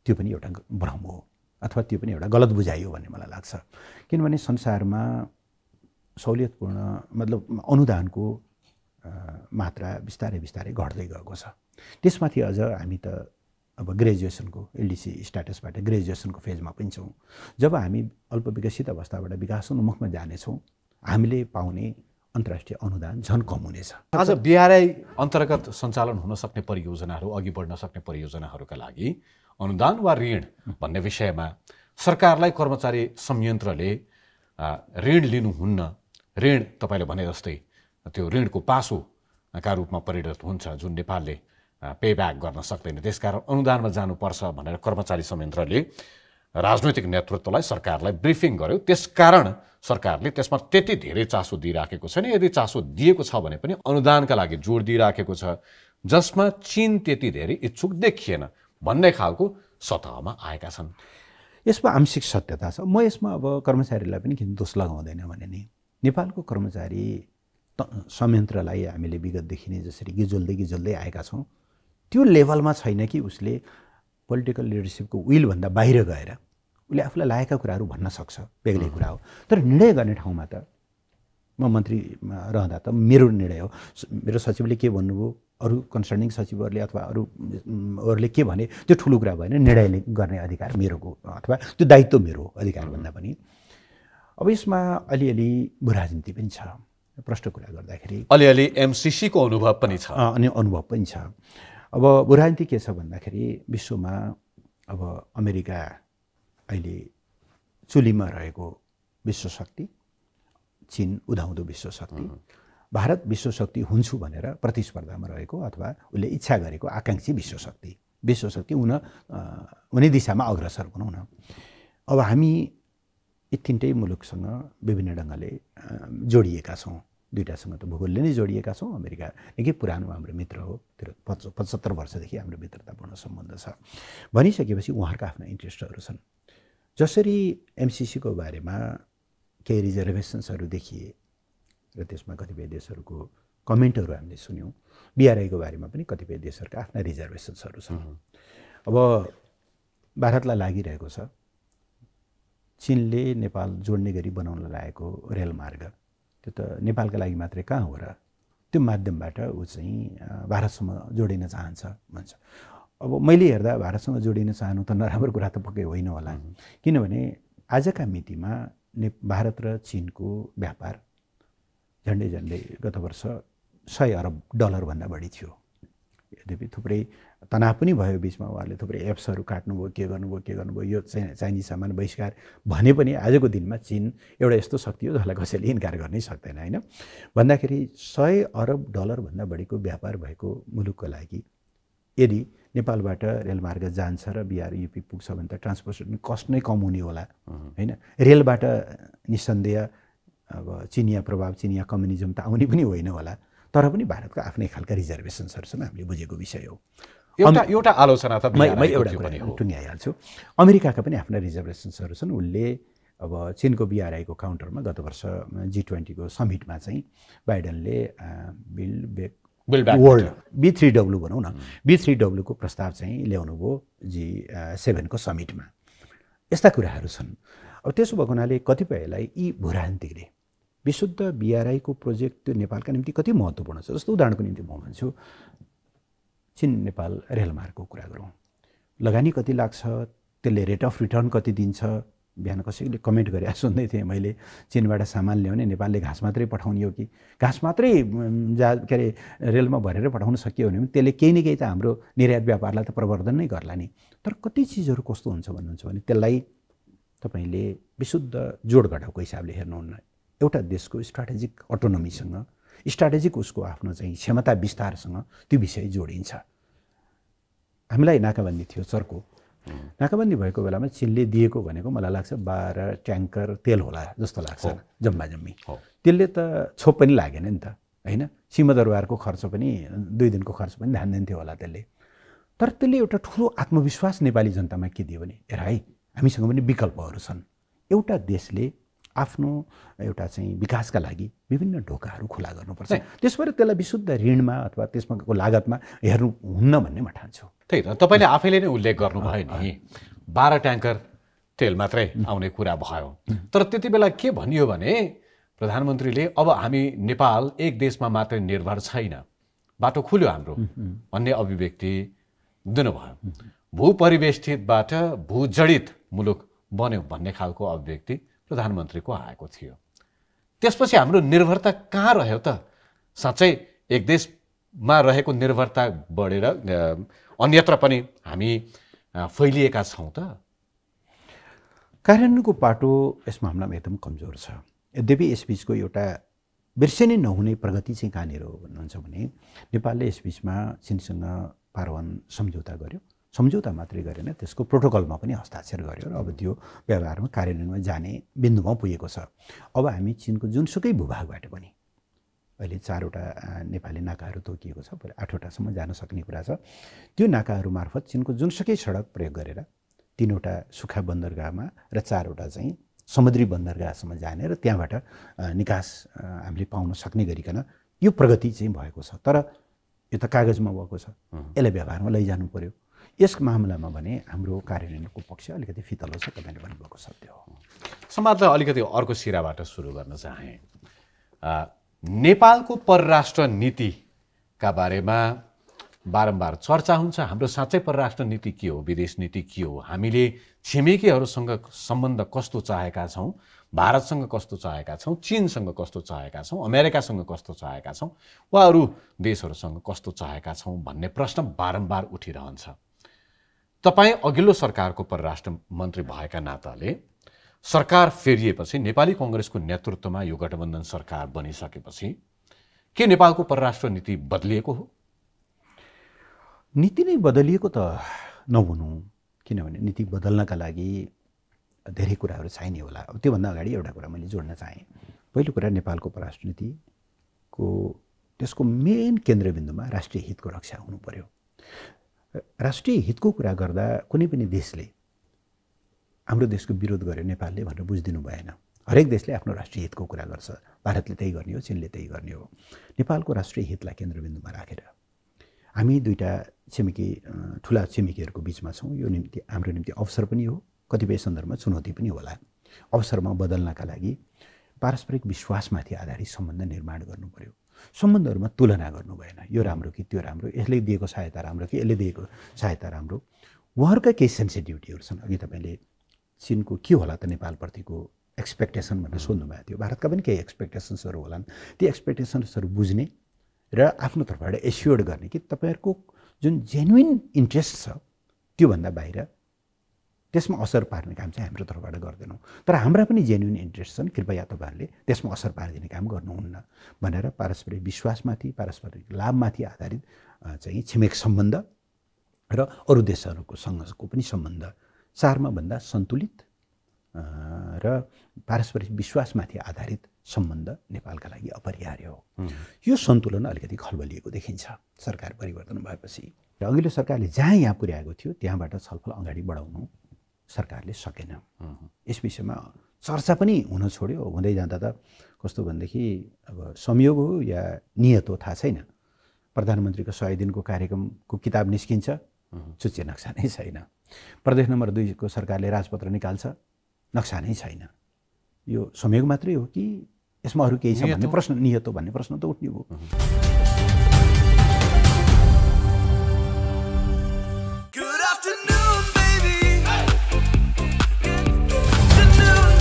त्यो पनि एउटा भ्रम हो अथवा त्यो पनि एउटा गलत बुझाइ हो भन्ने मलाई लाग्छ। किनभने संसारमा सहुलियतपूर्ण मतलब अनुदानको मात्रा बिस्तारै बिस्तारै घट्दै गएको छ। त्यसमाथि अझ हामी त अब ग्रेजुएसनको एलडिसी स्ट्याटसबाट ग्रेजुएसनको फेजमा पनि छौँ। जब हामी अल्प विकसित अवस्थाबाट विकासोन्मुखमा जानेछौँ, हामीले पाउने अन्तर्राष्ट्रिय अनुदान झन् कम हुनेछ। आज बिआरआई अन्तर्गत सञ्चालन हुन सक्ने परियोजनाहरू, अघि बढ्न सक्ने परियोजनाहरूका लागि अनुदान वा ऋण भन्ने विषयमा सरकारलाई कर्मचारी संयन्त्रले ऋण लिनुहुन्न, ऋण तपाईँले भने जस्तै त्यो ऋणको पासोका रूपमा परिणत हुन्छ जुन नेपालले पेब्याक गर्न सक्दैन, त्यसकारण अनुदानमा जानुपर्छ भनेर कर्मचारी संयन्त्रले राजनैतिक नेतृत्वलाई सरकारलाई ब्रिफिङ गर्यो। त्यसकारण सरकारले त्यसमा त्यति धेरै चासो दिइराखेको छैन। यदि चासो दिएको छ भने पनि अनुदानका लागि जोड दिइराखेको छ, जसमा चीन त्यति धेरै इच्छुक देखिएन भन्ने खालको सतहमा आएका छन्। यसमा आंशिक सत्यता छ। म यसमा अब कर्मचारीलाई पनि किन दोष लगाउँदैन भने नि नेपालको कर्मचारी संयन्त्रलाई हामीले विगतदेखि नै जसरी गिजोल्दै आएका छौँ, त्यो लेभलमा छैन कि उसले पोलिटिकल लिडरसिपको विलभन्दा बाहिर गएर उसले आफूलाई लागेका कुराहरू भन्न सक्छ, बेग्लै कुरा हो। तर निर्णय गर्ने ठाउँमा त म मन्त्रीमा रहँदा त मेरो निर्णय हो। मेरो सचिवले के भन्नुभयो, अरू कन्सर्निङ सचिवहरूले अथवा अरूहरूले के भने त्यो ठुलो कुरा भएन। निर्णय गर्ने अधिकार मेरो हो अथवा त्यो दायित्व मेरो हो अधिकारभन्दा पनि। अब यसमा अलिअलि भूराजनीति पनि छ। प्रष्ट कुरा गर्दाखेरि अलिअलि एमसिसीको अनुभव पनि छ। अनि अनुभव पनि छ। अब भूराजनीति के छ भन्दाखेरि विश्वमा अब अमेरिका अहिले चुलीमा रहेको विश्वशक्ति, चीन उदाउँदो विश्वशक्ति, भारत विश्वशक्ति हुन्छु भनेर प्रतिस्पर्धामा रहेको अथवा उसले इच्छा गरेको आकाङ्क्षी विश्वशक्ति हुने दिशामा अग्रसर भनौँ न। अब हामी यी तिनटै मुलुकसँग विभिन्न ढङ्गले जोडिएका छौँ। दुईटासँग त भूगोलले नै जोडिएका छौँ। अमेरिका निकै पुरानो हाम्रो मित्र हो, 75 वर्षदेखि हाम्रो मित्रतापूर्ण सम्बन्ध छ। भनिसकेपछि उहाँहरूका आफ्ना इन्ट्रेस्टहरू छन्। जसरी एमसिसीको बारेमा केही रिजर्भेसन्सहरू देखिए र त्यसमा कतिपय देशहरूको कमेन्टहरू हामीले सुन्यौँ, बिआरआईको बारेमा पनि कतिपय देशहरूका आफ्ना रिजर्भेसन्सहरू छन्। अब भारतलाई लागिरहेको छ चीनले नेपाल जोड्ने गरी बनाउन लागेको रेलमार्ग, त्यो त नेपालका लागि मात्रै कहाँ हो र? त्यो माध्यमबाट ऊ चाहिँ भारतसँग जोडिन चाहन्छ भन्छ। अब मैले हेर्दा भारतसँग जोडिन चाहनु त नराम्रो कुरा त पक्कै होइन होला। किनभने आजका मितिमा भारत र चीनको व्यापार झन्डै गत वर्ष $100 अरब भन्दा बढी थियो। यद्यपि थुप्रै तनाव पनि भयो बिचमा, उहाँहरूले थुप्रै एप्सहरू काट्नुभयो, के गर्नुभयो, यो चाइनिज सामान बहिष्कार भने पनि आजको दिनमा चीन एउटा यस्तो शक्ति हो जसलाई कसैले इन्कार गर्नै सक्दैन होइन। भन्दाखेरि $100 अरब भन्दा बढीको व्यापार भएको मुलुकको लागि यदि नेपालबाट रेलमार्ग जान्छ र बिहार युपी पुग्छ भने त ट्रान्सपोर्टेसन कस्ट नै कम हुने होला होइन। रेलबाट निस्सन्देह अब चिनिया प्रभाव, चिनिया कम्युनिजम त आउने पनि होइन होला, तर पनि भारतको आफ्नै खालका रिजर्भेसन्सहरू छन्, हामीले बुझेको विषय हो। एउटा आलोचना त म एउटा कुरा टुङ्ग्याइहाल्छु। अमेरिकाका पनि आफ्ना रिजर्भेसन्सहरू छन्। उसले अब चीनको बिआरआईको काउन्टरमा गत वर्ष G20 को समिटमा चाहिँ बाइडेनले बिल्ड ब्याक वर्ल्ड B3W भनौँ न, B3W को प्रस्ताव चाहिँ ल्याउनु भयो G7 को समिटमा। यस्ता कुराहरू छन्। अब त्यसो भएको हुनाले कतिपयलाई यी भूराजनीतिकले विशुद्ध बिआरआई को प्रोजेक्ट त्यो नेपालका निम्ति कति महत्त्वपूर्ण छ। जस्तो उदाहरणको निम्ति म भन्छु, चीन नेपाल रेलमार्गको कुरा गरौँ, लगानी कति लाग्छ, त्यसले रेट अफ रिटर्न कति दिन्छ। बिहान कसैले कमेन्ट गरे सुन्दै थिएँ मैले, चीनबाट सामान ल्याउने नेपालले घाँस मात्रै पठाउने हो कि, घाँस मात्रै के अरे रेलमा भरेर पठाउन सकियो भने त्यसले केही न केही त हाम्रो निर्यात व्यापारलाई त प्रवर्धन नै गर्ला नि। तर कति चिजहरू कस्तो हुन्छ भन्नुहुन्छ भने त्यसलाई तपाईँले विशुद्ध जोड घटाउको हिसाबले हेर्नुहुन्न। एउटा देशको स्ट्राटेजिक अटोनोमीसँग, स्ट्राटेजिक उसको आफ्नो चाहिँ क्षमता विस्तारसँग त्यो विषय जोडिन्छ। हामीलाई नाकाबन्दी थियो चर्को, नाकाबन्दी भएको बेलामा चीनले दिएको भनेको मलाई लाग्छ 12 ट्याङ्कर तेल होला जस्तो लाग्छ जम्मा जम्मी। त्यसले त छोप पनि लागेन नि त होइन। सिंहदरबारको खर्च पनि 2 दिनको खर्च पनि ध्यान दिन्थ्यो होला त्यसले। तर त्यसले एउटा ठुलो आत्मविश्वास नेपाली जनतामा के दियो भने हेर है हामीसँग पनि विकल्पहरू छन्। एउटा देशले आफ्नो एउटा चाहिँ विकासका लागि विभिन्न ढोकाहरू खुला गर्नुपर्छ। त्यसबाट त्यसलाई विशुद्ध ऋणमा अथवा त्यसमाको लागतमा हेर्नु हुन्न भन्ने म ठान्छु। त्यही त तपाईँले आफैले नै उल्लेख गर्नुभयो नि, 12 ट्याङ्कर तेल मात्रै आउने कुरा भयो। तर त्यति बेला के भनियो भने प्रधानमन्त्रीले अब हामी नेपाल एक देशमा मात्रै निर्भर छैन, बाटो खुल्यो हाम्रो भन्ने अभिव्यक्ति दिनुभयो। भूपरिवेष्टितबाट भूजडित मुलुक बन्यो भन्ने खालको अभिव्यक्ति प्रधानमन्त्रीको आएको थियो। त्यसपछि हाम्रो निर्भरता कहाँ रह्यो त? साँच्चै एक देशमा रहेको निर्भरता बढेर अन्यत्र पनि हामी फैलिएका छौँ त? कार्यान्वयनको पाटो यस मामलामा एकदम कमजोर छ। यद्यपि यसबिचको एउटा बिर्सिनै नहुने प्रगति चाहिँ कहाँनिर हो भन्नुहुन्छ भने नेपालले यसबिचमा चीनसँग पारवन सम्झौता गर्यो। सम्झौता मात्रै गरेन, त्यसको प्रोटोकलमा पनि हस्ताक्षर गर्यो र अब त्यो व्यवहारमा कार्यान्वयनमा जाने बिन्दुमा पुगेको छ। अब हामी चीनको जुनसुकै भूभागबाट पनि अहिले 4वटा नेपाली नाकाहरू तोकिएको छ, 8वटासम्म जान सक्ने कुरा छ। त्यो नाकाहरू मार्फत चीनको जुनसुकै सडक प्रयोग गरेर 3वटा सुक्खा बन्दरगाहमा र 4वटा चाहिँ समुद्री बन्दरगाहसम्म जाने र त्यहाँबाट निकास हामीले पाउन सक्ने गरिकन यो प्रगति चाहिँ भएको छ। तर यो त कागजमा भएको छ, यसलाई व्यवहारमा लैजानु पर्यो। यस मामलामा भने हाम्रो कार्यान्वयनको पक्ष अलिकति फितलो छ, तपाईँले भन्नुभएको सत्य हो। संवादलाई अलिकति अर्को सिराबाट सुरु गर्न चाहे। नेपालको परराष्ट्र नीतिका बारेमा बारम्बार चर्चा हुन्छ। हाम्रो साँच्चै परराष्ट्र नीति के हो, विदेश नीति के हो, हामीले छिमेकीहरूसँग सम्बन्ध कस्तो चाहेका छौँ, भारतसँग कस्तो चाहेका छौँ, चीनसँग कस्तो चाहेका छौँ, अमेरिकासँग कस्तो चाहेका छौँ, वा अरू देशहरूसँग कस्तो चाहेका छौँ भन्ने प्रश्न बारम्बार उठिरहन्छ। तपाईँ अघिल्लो सरकारको परराष्ट्र मन्त्री भएका नाताले सरकार फेरिएपछि, नेपाली कङ्ग्रेसको नेतृत्वमा यो गठबन्धन सरकार बनिसकेपछि के नेपालको परराष्ट्र नीति बदलिएको हो? नीति नै बदलिएको त नहुनु, किनभने नीति बदल्नका लागि धेरै कुराहरू चाहिने होला। अब त्योभन्दा अगाडि एउटा कुरा मैले जोड्न चाहेँ। पहिलो कुरा, नेपालको परराष्ट्र नीतिको त्यसको मेन केन्द्रबिन्दुमा राष्ट्रिय हितको रक्षा हुनु पर्यो। राष्ट्रिय हितको कुरा गर्दा कुनै पनि देशले हाम्रो देशको विरोध गर्यो नेपालले भनेर बुझिदिनु भएन। हरेक देशले आफ्नो राष्ट्रिय हितको कुरा गर्छ। भारतले त्यही गर्ने हो, चीनले त्यही गर्ने हो। नेपालको राष्ट्रिय हितलाई केन्द्रबिन्दुमा राखेर हामी 2टा छिमेकी ठुला छिमेकीहरूको बिचमा छौँ। यो निम्ति हाम्रो निम्ति अवसर पनि हो, कतिपय सन्दर्भमा चुनौती पनि होला। अवसरमा बदल्नका लागि पारस्परिक विश्वासमाथि आधारित सम्बन्ध निर्माण गर्नु पर्यो। सम्बन्धहरूमा तुलना गर्नु भएन, यो राम्रो कि त्यो राम्रो, यसले दिएको सहायता राम्रो कि यसले दिएको सहायता राम्रो। उहाँहरूका केही सेन्सिटिभिटीहरू छन्। अघि तपाईँले चीनको के होला त नेपालप्रतिको एक्सपेक्टेसन भनेर सोध्नुभएको थियो। भारतका पनि केही एक्सपेक्टेसन्सहरू होलान्, ती एक्सपेक्टेसन्सहरू बुझ्ने र आफ्नो तर्फबाट एस्योर्ड गर्ने कि तपाईँहरूको जुन जेन्युइन इन्ट्रेस्ट छ त्योभन्दा बाहिर त्यसमा असर पार्ने काम चाहिँ हाम्रो तर्फबाट गर्दैनौँ, तर हाम्रा पनि जेन्युइन इन्ट्रेस्ट छन्, कृपया तपाईँहरूले त्यसमा असर पारिदिने काम गर्नुहुन्न भनेर पारस्परिक विश्वासमाथि, पारस्परिक लाभमाथि आधारित चाहिँ छिमेक सम्बन्ध र अरू देशहरूको सँगको पनि सम्बन्ध चारमा भन्दा सन्तुलित र पारस्परिक विश्वासमाथि आधारित सम्बन्ध नेपालका लागि अपरिहार्य हो। यो सन्तुलन अलिकति खलबलिएको देखिन्छ सरकार परिवर्तन भएपछि र अघिल्लो सरकारले जहाँ यहाँ पुर्याएको थियो त्यहाँबाट छलफल अगाडि बढाउनु सरकारले सकेन। यस विषयमा चर्चा पनि हुन छोड्यो। हुँदै जाँदा त कस्तो भनेदेखि अब संयोग हो या नियत हो थाहा छैन, प्रधानमन्त्रीको 100 दिनको कार्यक्रमको किताब निस्किन्छ, चुच्चे नक्सा नै छैन। प्रदेश नम्बर 2 को सरकारले राजपत्र निकाल्छ, नक्सा नै छैन। यो संयोग मात्रै हो कि यसमा अरू केही छ भन्ने प्रश्न, नियत हो भन्ने प्रश्न त उठ्ने हो।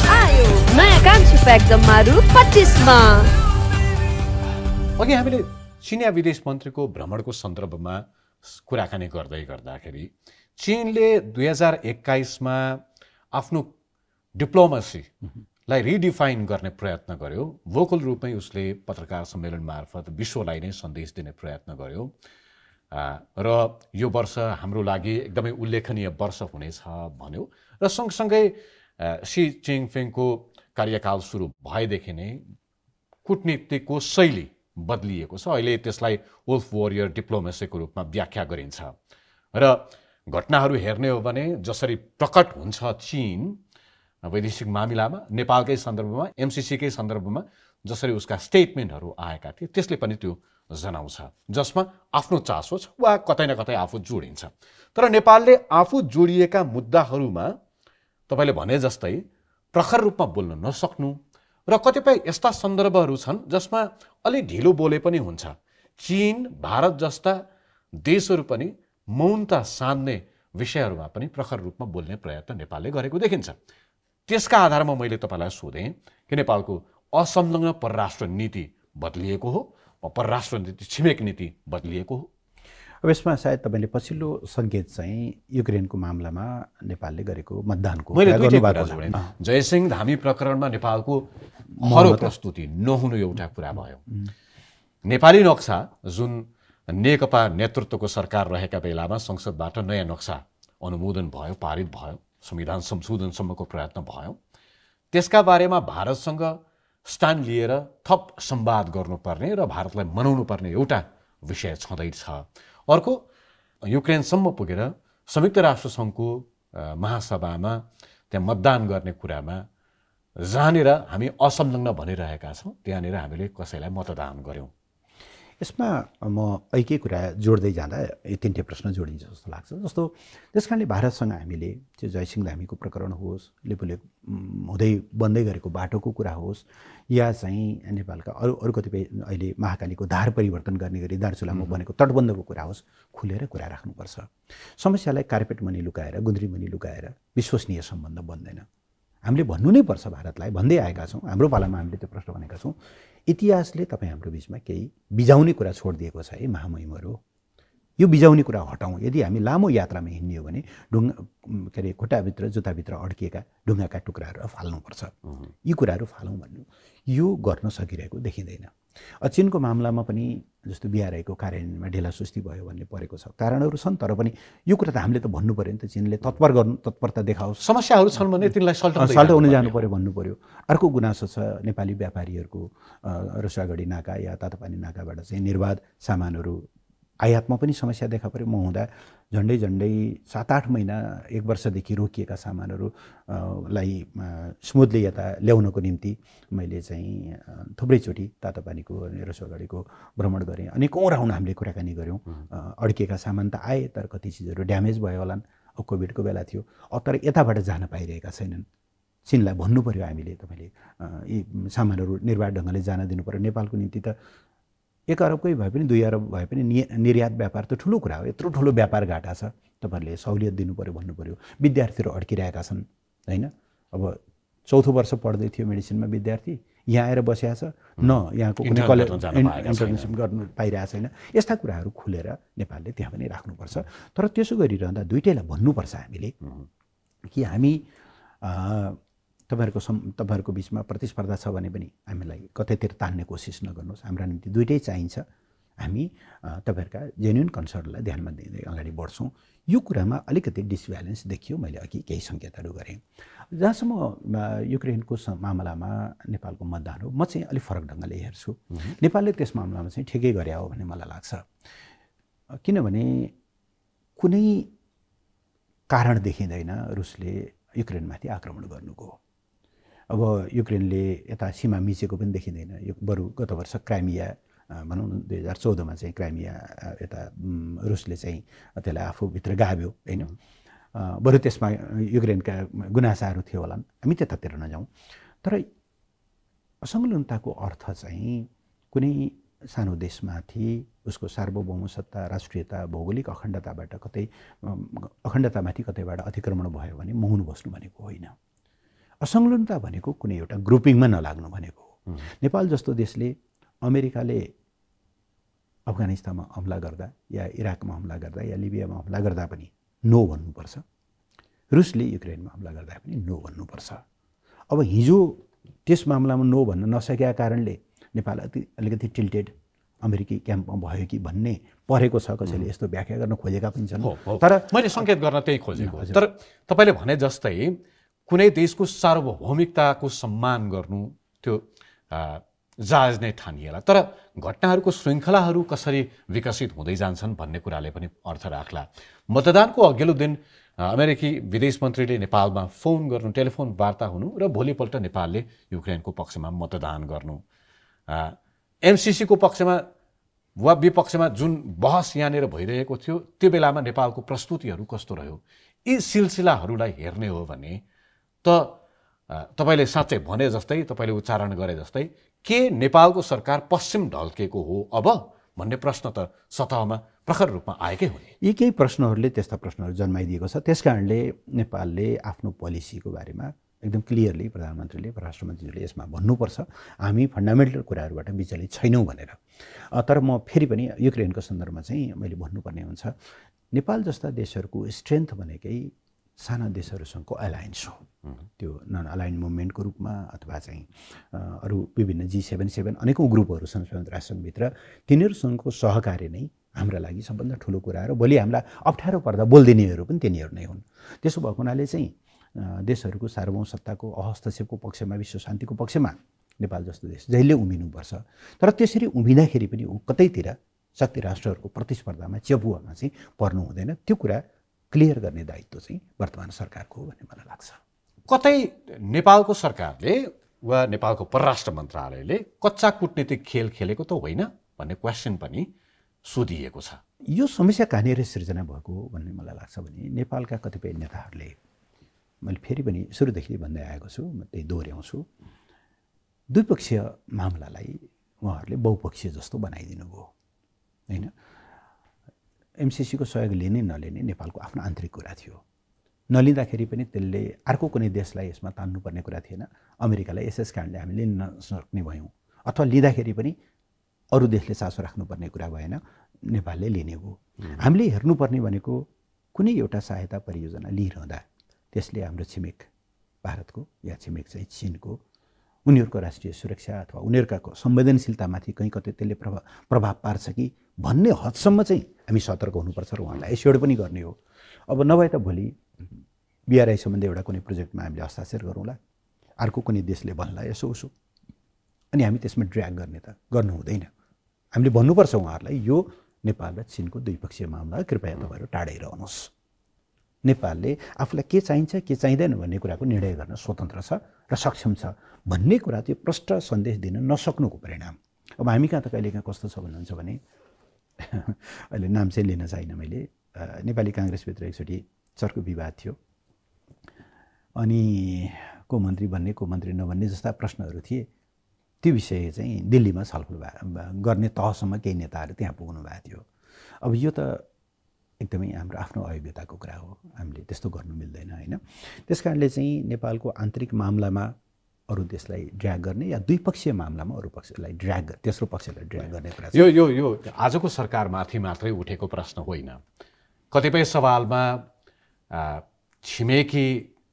आयो नयाँ कान्छी प्याक जम्माहरू 25 मा। अघि हामीले चिनिया विदेश मन्त्रीको भ्रमणको सन्दर्भमा कुराकानी गर्दाखेरि चीनले 2021 मा आफ्नो डिप्लोमेसीलाई रिडिफाइन गर्ने प्रयत्न गर्यो। भोकल रूपमै उसले पत्रकार सम्मेलन मार्फत विश्वलाई नै सन्देश दिने प्रयत्न गर्यो र यो वर्ष हाम्रो लागि एकदमै उल्लेखनीय वर्ष हुनेछ भन्यो र सँगसँगै सी जिनपिङको कार्यकाल सुरु भएदेखि नै कूटनीतिको शैली बदलिएको छ। अहिले त्यसलाई वुल्फ वरियर डिप्लोमेसीको रूपमा व्याख्या गरिन्छ र घटनाहरू हेर्ने हो भने जसरी प्रकट हुन्छ चीन वैदेशिक मामिलामा, नेपालकै सन्दर्भमा, एमसीसीकै सन्दर्भमा जसरी उसका स्टेटमेन्टहरू आएका थिए त्यसले पनि त्यो जनाउँछ, जसमा आफ्नो चासो छ वा कतै न कतै आफू जोडिन्छ। तर नेपालले आफू जोडिएका मुद्दाहरूमा तपाईँले भने जस्तै प्रखर रूपमा बोल्न नसक्नु र कतिपय यस्ता सन्दर्भहरू छन् जसमा अलि ढिलो बोले पनि हुन्छ। चीन, भारत जस्ता देशहरू पनि मौनता साध्ने विषयहरूमा पनि प्रखर रूपमा बोल्ने प्रयत्न नेपालले गरेको देखिन्छ। त्यसका आधारमा मैले तपाईँलाई सोधेँ कि नेपालको असंलग्न परराष्ट्र नीति बदलिएको हो, परराष्ट्र नीति, छिमेक नीति बदलिएको हो। अब यसमा सायद तपाईँले पछिल्लो सङ्केत चाहिँ युक्रेनको मामलामा नेपालले गरेको मतदानको जयसिंह धामी प्रकरणमा नेपालको हरो प्रस्तुति नहुनु एउटा कुरा भयो। नेपाली नक्सा जुन नेकपा नेतृत्वको सरकार रहेका बेलामा संसदबाट नयाँ नक्सा अनुमोदन भयो, पारित भयो, संविधान संशोधनसम्मको प्रयत्न भयो, त्यसका बारेमा भारतसँग स्ट्यान्ड लिएर थप संवाद गर्नुपर्ने र भारतलाई मनाउनु पर्ने एउटा विषय छँदैछ। अर्को, युक्रेनसम्म पुगेर संयुक्त राष्ट्रसङ्घको महासभामा त्यहाँ मतदान गर्ने कुरामा जहाँनिर हामी असंलग्न भनिरहेका छौँ त्यहाँनिर हामीले कसैलाई मतदान गऱ्यौँ। यसमा म एकै कुरा जोड्दै जाँदा यो तिनटै प्रश्न जोडिन्छ जस्तो लाग्छ। जस्तो त्यस कारणले भारतसँग हामीले त्यो जयसिंह धामीको प्रकरण होस्, लेपुलेक हुँदै बन्दै गरेको बाटोको कुरा होस्, या चाहिँ नेपालका अरू कतिपय अहिले महाकालीको धार परिवर्तन गर्ने गरी दार्चुलामा बनेको तटबन्धको कुरा होस्, खुलेर कुरा राख्नुपर्छ। समस्यालाई कार्पेट मुनि लुकाएर, गुन्द्री मुनि लुकाएर विश्वसनीय सम्बन्ध बन्दैन। हामीले भन्नु नै पर्छ, भारतलाई भन्दै आएका छौँ, हाम्रो पालामा हामीले त्यो प्रश्न भनेका छौँ। इतिहासले तपाईँ हाम्रो बिचमा केही बिजाउने कुरा छोडिदिएको छ है महामहिमहरू, यो बिजाउने कुरा हटाउँ। यदि हामी लामो यात्रामा हिँड्ने हो भने के अरे खुट्टाभित्र जुत्ताभित्र अड्किएका ढुङ्गाका टुक्राहरू फाल्नुपर्छ, यी कुराहरू फालौँ भन्नु, यो गर्न सकिरहेको देखिँदैन। चीनको मामलामा पनि जस्तो बिआरआईको कार्यान्वयनमा ढिलासुस्ती भयो भन्ने परेको छ, कारणहरू छन्, तर पनि यो कुरा त हामीले त भन्नु पऱ्यो नि त, चीनले तत्परता देखाओस्, समस्याहरू छन् भने तिनलाई सल्ट हुन जानु पऱ्यो भन्नु पऱ्यो। अर्को गुनासो छ नेपाली व्यापारीहरूको रसुवागढी नाका या तातोपानी नाकाबाट चाहिँ निर्बाध सामानहरू आयातमा पनि समस्या देखा पऱ्यो। म हुँदा झन्डै 7-8 महिना 1 वर्षदेखि रोकिएका सामानहरूलाई स्मुथली यता ल्याउनको निम्ति मैले चाहिँ थुप्रैचोटि तातोपानीको अनि रसुवागढीको भ्रमण गरेँ। अनेकौँ राउन्ड हामीले कुराकानी गऱ्यौँ। अड्किएका सामान त आए, तर कति चिजहरू ड्यामेज भयो होलान्, अब कोभिडको बेला थियो, अब तर यताबाट जान पाइरहेका छैनन्। चीनलाई भन्नु पऱ्यो हामीले, तपाईँले यी सामानहरू निर्बाध ढङ्गले जान दिनु पऱ्यो। नेपालको निम्ति त 1 अरबकै भए पनि 2 अरब भए पनि निर्यात व्यापार त ठुलो कुरा हो, यत्रो ठुलो व्यापार घाटा छ, तपाईँहरूले सहुलियत दिनु पऱ्यो भन्नु पऱ्यो। विद्यार्थीहरू अड्किरहेका छन् होइन, अब चौथो वर्ष पढ्दै थियो मेडिसिनमा विद्यार्थी, यहाँ आएर बसेको छ, न यहाँको कुनै इन्टर्नसिप गर्नु पाइरहेको छैन। यस्ता कुराहरू खुलेर नेपालले त्यहाँ पनि राख्नुपर्छ। तर त्यसो गरिरहँदा दुइटैलाई भन्नुपर्छ हामीले कि हामी तपाईँहरूको बिचमा प्रतिस्पर्धा छ भने पनि हामीलाई कतैतिर तान्ने कोसिस नगर्नुहोस्। हाम्रा निम्ति दुइटै चाहिन्छ। हामी तपाईँहरूका जेन्युन कन्सर्नलाई ध्यानमा दिँदै अगाडि बढ्छौँ। यो कुरामा अलिकति डिसब्यालेन्स देखियो। मैले अघि केही सङ्केतहरू गरेँ। जहाँसम्म युक्रेनको मामलामा नेपालको मतदान हो, म चाहिँ अलिक फरक ढङ्गले हेर्छु। नेपालले त्यस मामलामा चाहिँ ठिकै गरे हो भन्ने मलाई लाग्छ। किनभने कुनै कारण देखिँदैन रुसले युक्रेनमाथि आक्रमण गर्नुको। अब युक्रेनले यता सीमा मिचेको पनि देखिँदैन। यो बरु गत वर्ष क्राइमिया भनौँ न 2014मा चाहिँ क्राइमिया यता रुसले चाहिँ त्यसलाई आफूभित्र गाभ्यो होइन। बरु त्यसमा युक्रेनका गुनासाहरू थियो होलान्, हामी त्यतातिर नजाउँ। तर असंलग्नताको अर्थ चाहिँ कुनै सानो देशमाथि उसको सार्वभौम सत्ता, राष्ट्रियता, भौगोलिक अखण्डताबाट अखण्डतामाथि कतैबाट अतिक्रमण भयो भने मौन बस्नु भनेको होइन। असंलग्नता भनेको कुनै एउटा ग्रुपिङमा नलाग्नु भनेको हो। नेपाल जस्तो देशले अमेरिकाले अफगानिस्तानमा हमला गर्दा या इराकमा हमला गर्दा या लिबियामा हमला गर्दा पनि नो भन्नुपर्छ। रुसले युक्रेनमा हमला गर्दा पनि नो भन्नुपर्छ। अब हिजो त्यस मामलामा नो भन्न नसकेका कारणले नेपाल अलिकति टिल्टेड अमेरिकी क्याम्पमा भयो कि भन्ने परेको छ। कसैले यस्तो व्याख्या गर्न खोजेका पनि छन्। तर मैले सङ्केत गर्न त्यही खोजेको। तर तपाईँले भने जस्तै कुनै देशको सार्वभौमिकताको सम्मान गर्नु त्यो जायज नै ठानिएला। तर घटनाहरूको श्रृङ्खलाहरू कसरी विकसित हुँदै जान्छन् भन्ने कुराले पनि अर्थ राख्ला। मतदानको अघिल्लो दिन अमेरिकी विदेश मन्त्रीले नेपालमा फोन गर्नु, टेलिफोन वार्ता हुनु र भोलिपल्ट नेपालले युक्रेनको पक्षमा मतदान गर्नु। एमसिसीको पक्षमा वा विपक्षमा जुन बहस यहाँनिर भइरहेको थियो त्यो बेलामा नेपालको प्रस्तुतिहरू कस्तो रह्यो? यी सिलसिलाहरूलाई हेर्ने हो भने त तपाईँले साँच्चै भने जस्तै, तपाईँले उच्चारण गरे जस्तै के नेपालको सरकार पश्चिम ढल्केको हो अब भन्ने प्रश्न त सतहमा प्रखर रूपमा आएकै हो नि। यी केही प्रश्नहरूले त्यस्ता प्रश्नहरू जन्माइदिएको छ। त्यसकारणले नेपालले आफ्नो पोलिसीको बारेमा एकदम क्लियरली प्रधानमन्त्रीले, परराष्ट्रमन्त्रीले यसमा भन्नुपर्छ हामी फन्डामेन्टल कुराहरूबाट विचलित छैनौँ भनेर। तर म फेरि पनि युक्रेनको सन्दर्भमा चाहिँ मैले भन्नुपर्ने हुन्छ, नेपाल जस्ता देशहरूको स्ट्रेन्थ भनेकै साना देशहरूसँगको एलायन्स हो। त्यो नन अलाइन मुभमेन्टको रूपमा अथवा चाहिँ अरू विभिन्न G77 अनेकौँ ग्रुपहरू छन् संयुक्त राष्ट्रसङ्घभित्र, तिनीहरूसँगको सहकार्य नै हाम्रा लागि सबभन्दा ठुलो कुरा हो। भोलि हामीलाई अप्ठ्यारो पर्दा बोलिदिनेहरू पनि तिनीहरू नै हुन्। त्यसो भएको हुनाले चाहिँ देशहरूको सार्वभौम सत्ताको हस्तक्षेपको पक्षमा, विश्व शान्तिको पक्षमा नेपाल जस्तो देश जहिले उभिनुपर्छ। तर त्यसरी उभिँदाखेरि पनि कतैतिर शक्ति राष्ट्रहरूको प्रतिस्पर्धामा, चेपुवामा चाहिँ पर्नु हुँदैन। त्यो कुरा क्लियर गर्ने दायित्व चाहिँ वर्तमान सरकारको हो भन्ने मलाई लाग्छ। कतै नेपालको सरकारले वा नेपालको परराष्ट्र मन्त्रालयले कच्चा कुटनीतिक खेल खेलेको त होइन भन्ने क्वेसन पनि सोधिएको छ। यो समस्या कहाँनिर सृजना भएको भन्ने मलाई लाग्छ भने नेपालका कतिपय नेताहरूले, मैले फेरि पनि सुरुदेखि भन्दै आएको छु, म त्यही दोहोऱ्याउँछु, द्विपक्षीय मामलालाई उहाँहरूले बहुपक्षीय जस्तो बनाइदिनु भयो होइन। एमसिसीको सहयोग लिने नलिने नेपालको आफ्नो आन्तरिक कुरा थियो। नलिँदाखेरि पनि त्यसले अर्को कुनै देशलाई यसमा तान्नुपर्ने कुरा थिएन। अमेरिकालाई यसै कारणले हामी लिन नसक्ने भयौँ, अथवा लिँदाखेरि पनि अरू देशले चासो राख्नुपर्ने कुरा भएन, नेपालले लिने भयो। हामीले हेर्नुपर्ने भनेको कुनै एउटा सहायता परियोजना लिइरहँदा त्यसले हाम्रो छिमेक भारतको या छिमेक चाहिँ चिनको उनीहरूको राष्ट्रिय सुरक्षा अथवा उनीहरूका संवेदनशीलतामाथि कहीँ कतै त्यसले प्रभाव पार्छ कि भन्ने हदसम्म चाहिँ हामी सतर्क हुनुपर्छ र उहाँलाई एस्योर्ड पनि गर्ने हो। अब नभए त भोलि BRI सम्बन्धी एउटा कुनै प्रोजेक्टमा हामीले हस्ताक्षर गरौँला, अर्को कुनै देशले भन्ला यसो उसो, अनि हामी त्यसमा ड्र्याग गर्ने त गर्नु हुँदैन। हामीले भन्नुपर्छ उहाँहरूलाई यो नेपाल र चिनको द्विपक्षीय मामला, कृपया तपाईँहरू टाढै रहनुहोस्। नेपालले आफूलाई के चाहिन्छ के चाहिँदैन भन्ने कुराको निर्णय गर्न स्वतन्त्र छ र सक्षम छ भन्ने कुरा त्यो प्रष्ट सन्देश दिन नसक्नुको परिणाम। अब हामी कहाँ त कहिलेकाहीँ कस्तो छ भन्नुहुन्छ भने अहिले नाम चाहिँ लिन चाहिनँ मैले, नेपाली काङ्ग्रेसभित्र एकचोटि चर्को विवाद थियो अनि को मन्त्री भन्ने को मन्त्री नभन्ने जस्ता प्रश्नहरू थिए। त्यो विषय चाहिँ दिल्लीमा छलफल गर्ने तहसम्म केही नेताहरू त्यहाँ पुग्नु भएको थियो। अब यो त एकदमै हाम्रो आफ्नो अयोग्यताको कुरा हो। हामीले त्यस्तो गर्नु मिल्दैन होइन। त्यस कारणले चाहिँ नेपालको आन्तरिक मामलामा अरू देशलाई ड्र्याग गर्ने या द्विपक्षीय मामलामा अरू पक्षलाई ड्र्याग तेस्रो पक्षलाई ड्र्याग गर्ने कुरा यो यो यो आजको सरकारमाथि मात्रै उठेको प्रश्न होइन। कतिपय सवालमा छिमेकी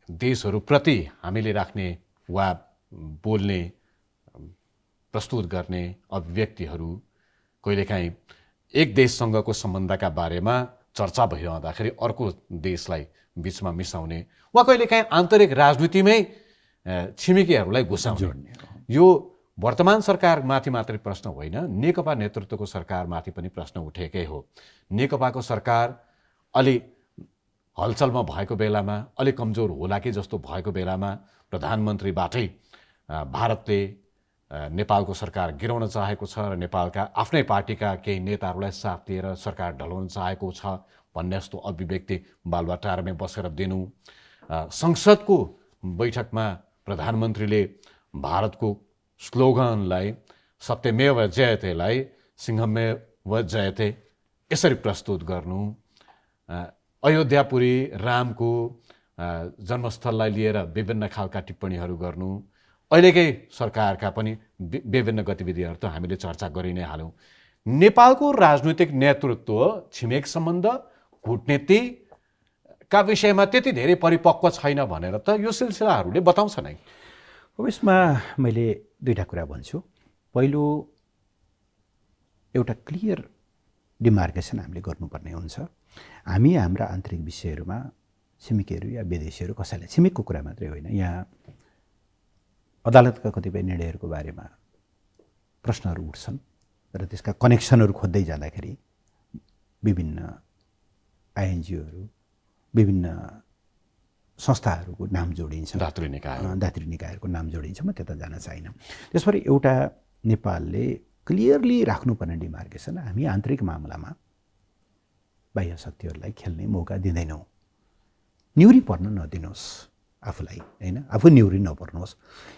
देशहरूप्रति हामीले राख्ने वा बोल्ने प्रस्तुत गर्ने अभिव्यक्तिहरू कहिलेकाहीँ एक देशसँगको सम्बन्धका बारेमा चर्चा भइरहँदाखेरि अर्को देशलाई बिचमा मिसाउने वा कहिलेकाहीँ आन्तरिक राजनीतिमै छिमेकीहरूलाई घुसाउने, यो वर्तमान सरकारमाथि मात्रै प्रश्न होइन, नेकपा नेतृत्वको सरकारमाथि पनि प्रश्न उठेकै हो। नेकपाको सरकार अलि हलचलमा भएको बेलामा, अलि कमजोर होला कि जस्तो भएको बेलामा प्रधानमन्त्रीबाटै भारतले नेपालको सरकार गिराउन चाहेको छ र नेपालका आफ्नै पार्टीका केही नेताहरूलाई साथ दिएर सरकार ढलाउन चाहेको छ भन्ने जस्तो अभिव्यक्ति बालुवाटारमै बसेर दिनु, संसदको बैठकमा प्रधानमन्त्रीले भारतको स्लोगनलाई सत्यमेव जयतेलाई सिंहमेव जयते यसरी प्रस्तुत गर्नु, अयोध्यापुरी रामको जन्मस्थललाई लिएर विभिन्न खालका टिप्पणीहरू गर्नु, अहिलेकै सरकारका पनि विभिन्न गतिविधिहरू त हामीले चर्चा गरि नै हाल्यौँ। नेपालको राजनैतिक नेतृत्व छिमेक सम्बन्ध कूटनीतिका विषयमा त्यति धेरै परिपक्व छैन भनेर त यो सिलसिलाहरूले बताउँछ नै। अब यसमा मैले दुईवटा कुरा भन्छु। पहिलो, एउटा क्लियर डिमार्केसन हामीले गर्नुपर्ने हुन्छ। हामी हाम्रा आन्तरिक विषयहरूमा छिमेकीहरू या विदेशीहरू कसैलाई, छिमेकको कुरा मात्रै होइन, यहाँ अदालतका कतिपय निर्णयहरूको बारेमा प्रश्नहरू उठ्छन् र त्यसका कनेक्सनहरू खोज्दै जाँदाखेरि विभिन्न आइएनजिओहरू, विभिन्न संस्थाहरूको नाम जोडिन्छ, दातृ निकायहरूको नाम जोडिन्छ। म त्यता जान चाहिनँ। त्यसपछि एउटा नेपालले क्लियरली राख्नुपर्ने डिमार्केसन, हामी आन्तरिक मामलामा बाह्य शक्तिहरूलाई खेल्ने मौका दिँदैनौँ। न्युरी पर्न नदिनुहोस् आफूलाई, होइन, आफू न्युरी नपर्नुहोस्।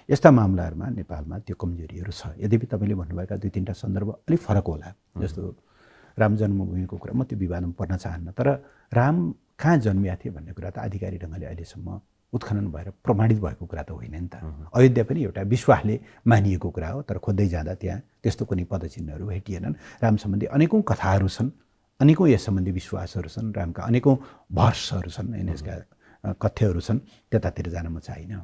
यस्ता मामलाहरूमा नेपालमा त्यो कमजोरीहरू छ। यद्यपि तपाईँले भन्नुभएका दुई तिनवटा सन्दर्भ अलिक फरक होला। जस्तो राम जन्मभूमिको कुरा, म त्यो विवादमा पर्न चाहन्न, तर राम कहाँ जन्मिया थिए भन्ने कुरा त आधिकारिक ढङ्गले अहिलेसम्म उत्खनन भएर प्रमाणित भएको कुरा त होइन नि त। अयोध्या पनि एउटा विश्वासले मानिएको कुरा हो, तर खोज्दै जाँदा त्यहाँ त्यस्तो कुनै पदचिन्हहरू भेटिएनन्। राम सम्बन्धी अनेकौँ कथाहरू छन्, अनेकौँ यस सम्बन्धी विश्वासहरू छन्, रामका अनेकौँ भर्सहरू छन्, होइन, यसका कथ्यहरू छन्। त्यतातिर जान म चाहिनँ।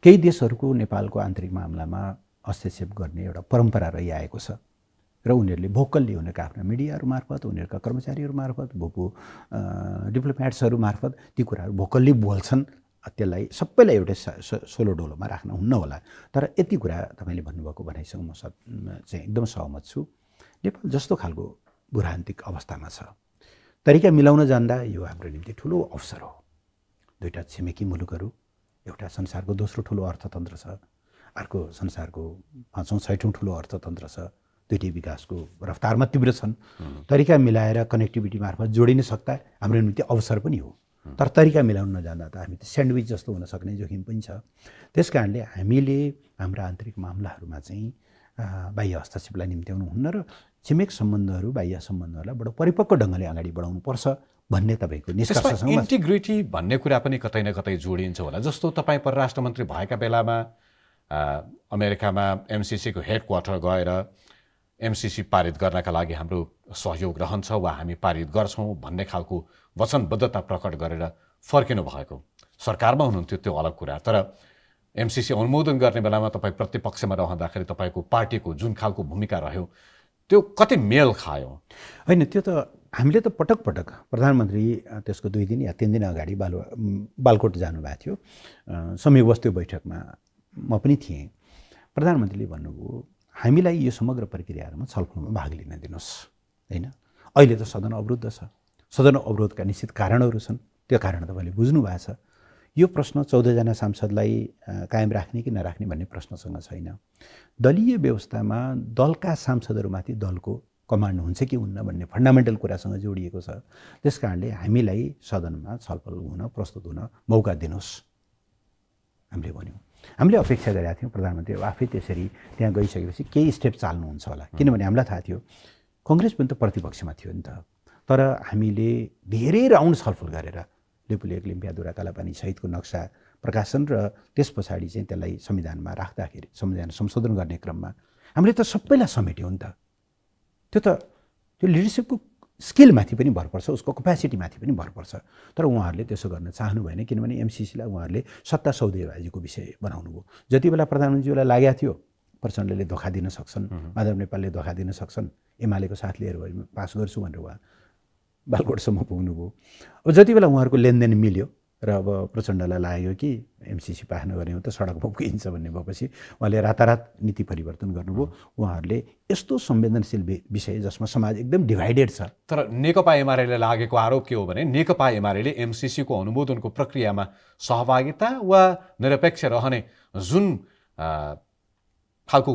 केही देशहरूको नेपालको आन्तरिक मामलामा हस्तक्षेप गर्ने एउटा परम्परा रहिआएको छ र उनीहरूले भोकल्ली उनीहरूका आफ्ना मिडियाहरू मार्फत, उनीहरूका कर्मचारीहरू मार्फत, भोको डिप्लोमेट्सहरू मार्फत ती कुराहरू भोकल्ली बोल्छन्। त्यसलाई सबैलाई एउटै सोलो डोलोमा राख्न हुन्न होला। तर यति कुरा तपाईँले भन्नुभएको भनाइसँग म चाहिँ एकदम सहमत छु। नेपाल जस्तो खालको बुरान्तिक अवस्थामा छ, तरिका मिलाउन जान्दा यो हाम्रो निम्ति ठुलो अवसर हो। दुईवटा छिमेकी मुलुकहरू, एउटा संसारको दोस्रो ठुलो अर्थतन्त्र छ, अर्को संसारको 5औं 6औं ठुलो अर्थतन्त्र छ। दुईटै विकासको रफ्तारमा तीव्र छन्। तरिका मिलाएर कनेक्टिभिटी मार्फत जोडिन सक्दा हाम्रो निम्ति अवसर पनि हो। तर तरिका मिलाउन नजान्दा त हामी त स्यान्डविच जस्तो हुन सक्ने जोखिम पनि छ। त्यस कारणले हामीले हाम्रा आन्तरिक मामलाहरूमा चाहिँ बाह्य हस्तक्षेपलाई निम्त्याउनु हुन्न र छिमेक सम्बन्धहरू, बाह्य सम्बन्धहरूलाई बडो परिपक्व ढङ्गले अगाडि बढाउनुपर्छ भन्ने तपाईँको निष्कर्षसँग इन्टिग्रिटी भन्ने कुरा पनि कतै न कतै जोडिन्छ होला। जस्तो तपाईँ परराष्ट्र मन्त्री भएका बेलामा अमेरिकामा एमसिसीको हेडक्वार्टर गएर एमसिसी पारित गर्नका लागि हाम्रो सहयोग रहन्छ वा हामी पारित गर्छौँ भन्ने खालको वचनबद्धता प्रकट गरेर फर्किनु भएको। सरकारमा हुनुहुन्थ्यो त्यो अलग कुरा, तर एमसिसी अनुमोदन गर्ने बेलामा तपाईँ प्रतिपक्षमा रहँदाखेरि तपाईँको पार्टीको जुन खालको भूमिका रह्यो त्यो कति मेल खायो? होइन, त्यो त हामीले त पटक पटक प्रधानमन्त्री त्यसको 2 दिन या 3 दिन अगाडि बालकोट जानुभएको थियो। संयोगवश त्यो बैठकमा म पनि थिएँ। प्रधानमन्त्रीले भन्नुभयो हामीलाई यो समग्र प्रक्रियाहरूमा छलफलमा भाग लिन दिनुहोस्, होइन। अहिले त सदन अवरुद्ध छ, सदन अवरोधका निश्चित कारणहरू छन्, त्यो कारण तपाईँले बुझ्नु भएको छ। यो प्रश्न 14 जना सांसदलाई कायम राख्ने कि नराख्ने भन्ने प्रश्नसँग छैन। दलीय व्यवस्थामा दलका सांसदहरूमाथि दलको कमान्ड हुन्छ कि हुन्न भन्ने फन्डामेन्टल कुरासँग जोडिएको छ। त्यस कारणले हामीलाई सदनमा छलफल हुन, प्रस्तुत हुन मौका दिनुहोस् हामीले भन्यौँ। हामीले अपेक्षा गरेका थियौँ प्रधानमन्त्री आफै त्यसरी त्यहाँ गइसकेपछि केही स्टेप चाल्नुहुन्छ होला, किनभने हामीलाई थाहा थियो कङ्ग्रेस पनि त प्रतिपक्षमा थियो नि त। तर हामीले धेरै राउन्ड छलफल गरेर लेपुलेक लिम्पियाधुरा कालापानी सहितको नक्सा प्रकाशन र त्यस पछाडि चाहिँ त्यसलाई संविधानमा राख्दाखेरि संविधान संशोधन गर्ने क्रममा हामीले त सबैलाई समेट्यौँ नि त। त्यो लिडरसिपको स्किलमाथि पनि भर पर्छ, उसको क्यापेसिटीमाथि पनि भर पर्छ। तर उहाँहरूले त्यसो गर्न चाहनु भएन, किनभने एमसिसीलाई उहाँहरूले सत्ता सौदेबाजीको विषय बनाउनु भयो। जति बेला प्रधानमन्त्रीलाई लागेको थियो प्रचण्डले धोका दिन सक्छन्, माधव नेपालले धोका दिन सक्छन्, एमालेको साथ लिएर पास गर्छु भनेर उहाँ बालकोटसम्म पुग्नुभयो। अब जति बेला उहाँहरूको लेनदेन मिल्यो र अब प्रचण्डलाई लाग्यो कि एमसिसी पास नगर्ने हो त सडकमा पुगिन्छ भन्ने भएपछि उहाँले रातारात नीति परिवर्तन गर्नुभयो। उहाँहरूले यस्तो संवेदनशील विषय जसमा समाज एकदम डिभाइडेड छ। तर नेकपा एमाले लागेको आरोप के हो भने नेकपा एमाले एमसिसीको अनुमोदनको प्रक्रियामा सहभागिता वा निरपेक्ष रहने जुन खालको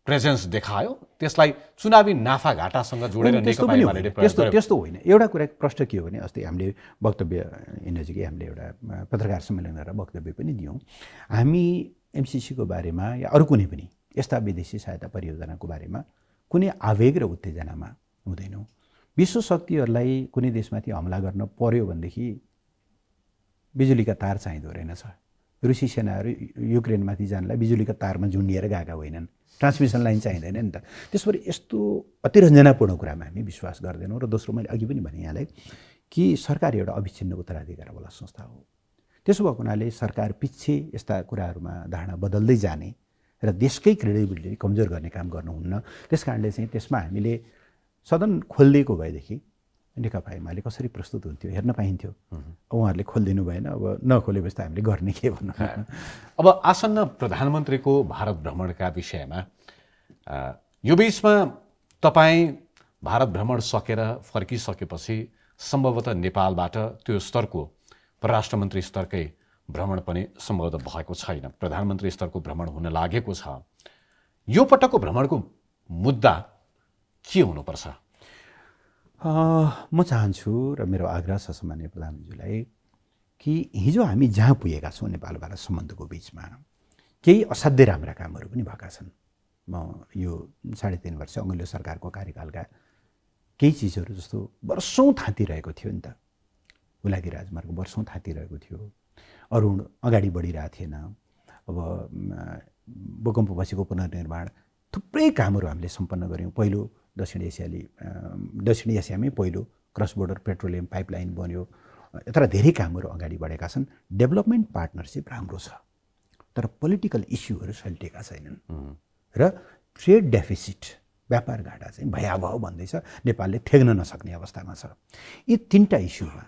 प्रेजेन्स देखायो त्यसलाई चुनावी नाफाघाटासँग जोडेर नेकपा एमाले त्यस्तो होइन। एउटा कुरा प्रश्न के हो भने अस्ति हामीले वक्तव्य नजिकै हामीले एउटा पत्रकार सम्मेलन गरेर वक्तव्य पनि दियौँ। हामी एमसिसीको बारेमा या अरू कुनै पनि यस्ता विदेशी सहायता परियोजनाको बारेमा कुनै आवेग र उत्तेजनामा हुँदैनौँ। विश्व शक्तिहरूलाई कुनै देशमाथि हमला गर्न पर्यो भनेदेखि बिजुलीका तार चाहिँदो रहेनछ। रुसी सेनाहरू युक्रेनमाथि जानलाई बिजुलीका तारमा झुन्डिएर गएका होइनन्, ट्रान्समिसन लाइन चाहिँदैन नि त। त्यसरी यस्तो अतिरञ्जनापूर्ण कुरामा हामी विश्वास गर्दैनौँ। र दोस्रो मैले अघि पनि भने यहाँलाई कि सरकार एउटा अविच्छिन्न उत्तराधिकारवाला संस्था हो। त्यसो भएको हुनाले सरकार पछि यस्ता कुराहरूमा धारणा बदल्दै जाने र देशकै क्रेडिबिलिटी कमजोर गर्ने काम गर्नुहुन्न। त्यस कारणले चाहिँ त्यसमा हामीले सदन खोलिदिएको भएदेखि नेकपा एमाले कसरी प्रस्तुत हुन्थ्यो हेर्न पाइन्थ्यो। उहाँहरूले खोलिदिनु भएन, अब नखोलेपछि त हामीले गर्ने के भन्नु। अब आसन्न प्रधानमन्त्रीको भारत भ्रमणका विषयमा यो बिचमा तपाईँ भारत भ्रमण सकेर फर्किसकेपछि सम्भवतः नेपालबाट त्यो स्तरको परराष्ट्र मन्त्री स्तरकै भ्रमण पनि सम्भवतः भएको छैन, प्रधानमन्त्री स्तरको भ्रमण हुन लागेको छ। यो पटकको भ्रमणको मुद्दा के हुनुपर्छ? म चाहन्छु र मेरो आग्रह छ सामान्य प्रधानमन्त्रीलाई कि हिजो हामी जहाँ पुगेका छौँ नेपाल भारत सम्बन्धको बिचमा केही असाध्यै राम्रा कामहरू पनि भएका छन्। म यो 3.5 वर्ष अघिल्लो सरकारको कार्यकालका केही चिजहरू जस्तो वर्षौँ थाँतिरहेको थियो नि त। हुलाकी राजमार्ग वर्षौँ थाँतिरहेको थियो, अरुण अगाडि बढिरहेको थिएन। अब भूकम्पपछिको पुनर्निर्माण थुप्रै कामहरू हामीले सम्पन्न गऱ्यौँ। पहिलो दक्षिण एसियामै पहिलो क्रस बोर्डर पेट्रोलियम पाइपलाइन बन्यो। यत्र धेरै कामहरू अगाडि बढेका छन्। डेभलपमेन्ट पार्टनरसिप राम्रो छ, तर पोलिटिकल इस्युहरू सल्टिएका छैनन् र ट्रेड डेफिसिट व्यापार घाटा चाहिँ भयावह भन्दैछ, नेपालले थेग्न नसक्ने अवस्थामा छ। यी तीनटा इस्युमा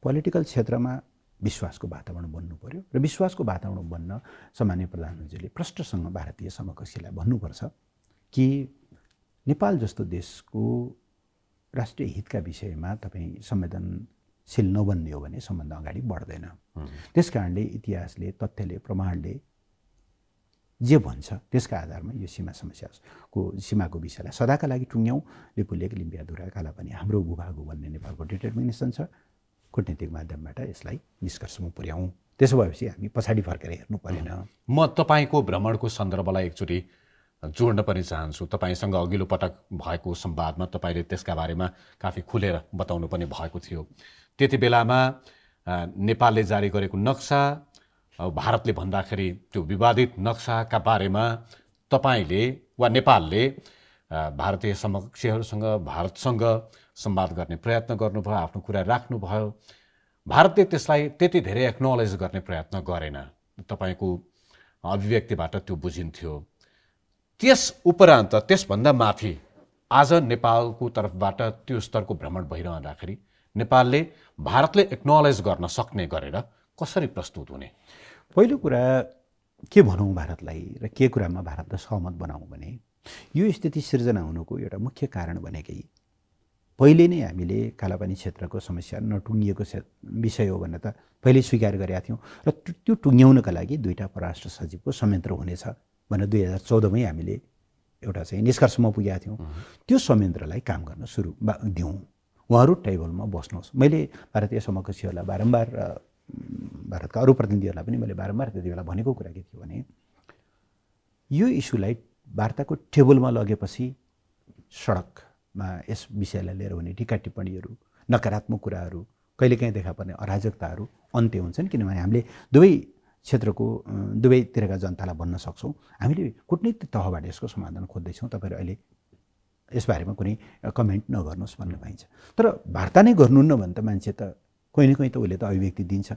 पोलिटिकल क्षेत्रमा विश्वासको वातावरण बन्नु पर्यो र विश्वासको वातावरण बन्न सामान्य प्रधानमन्त्रीले प्रष्टसँग भारतीय समकक्षीलाई भन्नुपर्छ कि नेपाल जस्तो देशको राष्ट्रिय हितका विषयमा तपाईँ संवेदनशील नबन्ने हो भने सम्बन्ध अगाडि बढ्दैन। त्यस कारणले इतिहासले, तथ्यले, प्रमाणले जे भन्छ त्यसका आधारमा यो सीमाको विषयलाई सदाका लागि टुङ्ग्यौँ। लेपुलेक लिम्पियाधुरा कालापानी हाम्रो भूभाग हो भन्ने नेपालको डिटर्मिनेसन छ। कूटनीतिक माध्यमबाट यसलाई निष्कर्षमा पुर्याउँ। त्यसो भएपछि हामी पछाडि फर्केर हेर्नु परेन। म तपाईँको भ्रमणको सन्दर्भलाई एकचोटि जोड्न पनि चाहन्छु। तपाईँसँग अघिल्लो पटक भएको संवादमा तपाईँले त्यसका बारेमा काफी खुलेर बताउनु पनि भएको थियो। त्यति बेलामा नेपालले जारी गरेको नक्सा, भारतले भन्दाखेरि त्यो विवादित नक्साका बारेमा तपाईँले वा नेपालले भारतीय समकक्षीहरूसँग, भारतसँग संवाद गर्ने प्रयत्न गर्नुभयो, आफ्नो कुरा राख्नुभयो। भारतले त्यसलाई त्यति धेरै एक्नोलेज गर्ने प्रयत्न गरेन, तपाईँको अभिव्यक्तिबाट त्यो बुझिन्थ्यो। त्यस उपरान्त त्यसभन्दा माथि आज नेपालको तर्फबाट त्यो स्तरको भ्रमण भइरहँदाखेरि नेपालले भारतले एक्नोलेज गर्न सक्ने गरेर कसरी प्रस्तुत हुने? पहिलो कुरा के भनौँ भारतलाई र के कुरामा भारतलाई सहमत बनाउँ भने यो स्थिति सिर्जना हुनुको एउटा मुख्य कारण भनेकै पहिले नै हामीले कालापानी क्षेत्रको समस्या नटुङ्गिएको विषय हो भनेर त पहिले स्वीकार गरेका थियौँ र त्यो टुङ्ग्याउनका लागि दुईटा परराष्ट्र सचिवको संयन्त्र हुनेछ भनेर 2014मै हामीले एउटा चाहिँ निष्कर्षमा पुगेका थियौँ। त्यो संयन्त्रलाई काम गर्न सुरु दिउँ, उहाँहरू टेबलमा बस्नुहोस्। मैले भारतीय समकक्षीहरूलाई बारम्बार, भारतका अरू प्रतिनिधिहरूलाई पनि मैले बारम्बार त्यति बेला भनेको कुरा के थियो भने यो इस्युलाई वार्ताको टेबलमा लगेपछि सडक यस विषयलाई लिएर हुने टिका टिप्पणीहरू, नकारात्मक कुराहरू, कहिलेकाहीँ देखा पर्ने अराजकताहरू अन्त्य हुन्छन्। किनभने हामीले दुवै क्षेत्रको दुवैतिरका जनतालाई भन्न सक्छौँ हामीले कूटनीतिक तहबाट यसको समाधान खोज्दैछौँ, तपाईँहरू अहिले यसबारेमा कुनै कमेन्ट नगर्नुहोस् भन्न पाइन्छ। तर वार्ता नै गर्नुहुन्न भने त मान्छे त कोही न कोही त उसले त अभिव्यक्ति दिन्छ,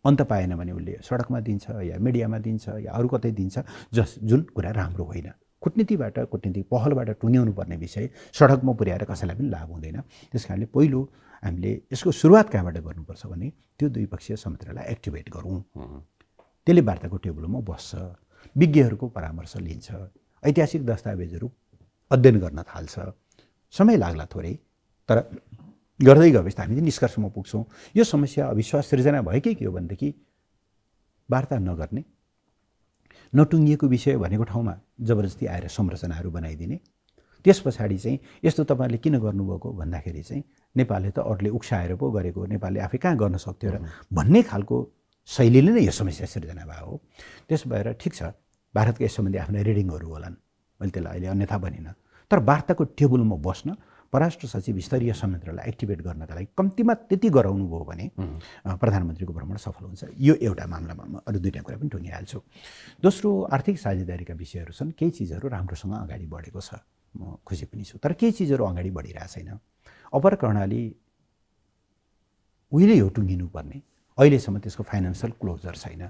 अन्त पाएन भने उसले सडकमा दिन्छ या मिडियामा दिन्छ या अरू कतै दिन्छ, जुन कुरा राम्रो होइन। कूटनीतिबाट कूटनीतिक पहलबाट टुङ्ग्याउनु पर्ने विषय सडकमा पुर्याएर कसैलाई पनि लाभ हुँदैन। त्यस कारणले पहिलो हामीले यसको सुरुवात कहाँबाट गर्नुपर्छ भने त्यो द्विपक्षीय संयन्त्रलाई एक्टिभेट गरौँ, त्यसले वार्ताको टेबलमा बस्छ, विज्ञहरूको परामर्श लिन्छ, ऐतिहासिक दस्तावेजहरू अध्ययन गर्न थाल्छ। समय लाग्ला थोरै, तर गर्दै गएपछि हामी निष्कर्षमा पुग्छौँ। यो समस्या अविश्वास सृजना भएकै के हो भनेदेखि वार्ता नगर्ने, नटुङ्गिएको विषय भनेको ठाउँमा जबरजस्ती आएर संरचनाहरू बनाइदिने, त्यस पछाडि चाहिँ यस्तो तपाईँले किन गर्नुभएको भन्दाखेरि चाहिँ नेपालले त अरूले उक्साएर पो गरेको, नेपालले आफै कहाँ गर्न सक्थ्यो र भन्ने खालको शैलीले नै यो समस्या सृजना भयो हो। त्यस भएर ठिक छ, भारतका यस सम्बन्धी आफ्ना रिडिङहरू होलान्, मैले त्यसलाई अहिले अन्यथा भनिनँ, तर वार्ताको टेबलमा बस्न परराष्ट्र सचिव स्तरीय संयन्त्रलाई एक्टिभेट गर्नका लागि कम्तीमा त्यति गराउनु भयो भने प्रधानमन्त्रीको भ्रमण सफल हुन्छ। यो एउटा मामलामा म अरू दुईवटा कुरा पनि टुङ्गिहाल्छु। दोस्रो, आर्थिक साझेदारीका विषयहरू छन्, केही चिजहरू राम्रोसँग अगाडि बढेको छ, म खुसी पनि छु, तर केही चिजहरू अगाडि बढिरहेको छैन। अपर कर्णाली उहिले हो टुङ्गिनुपर्ने, अहिलेसम्म त्यसको फाइनेन्सियल क्लोजर छैन।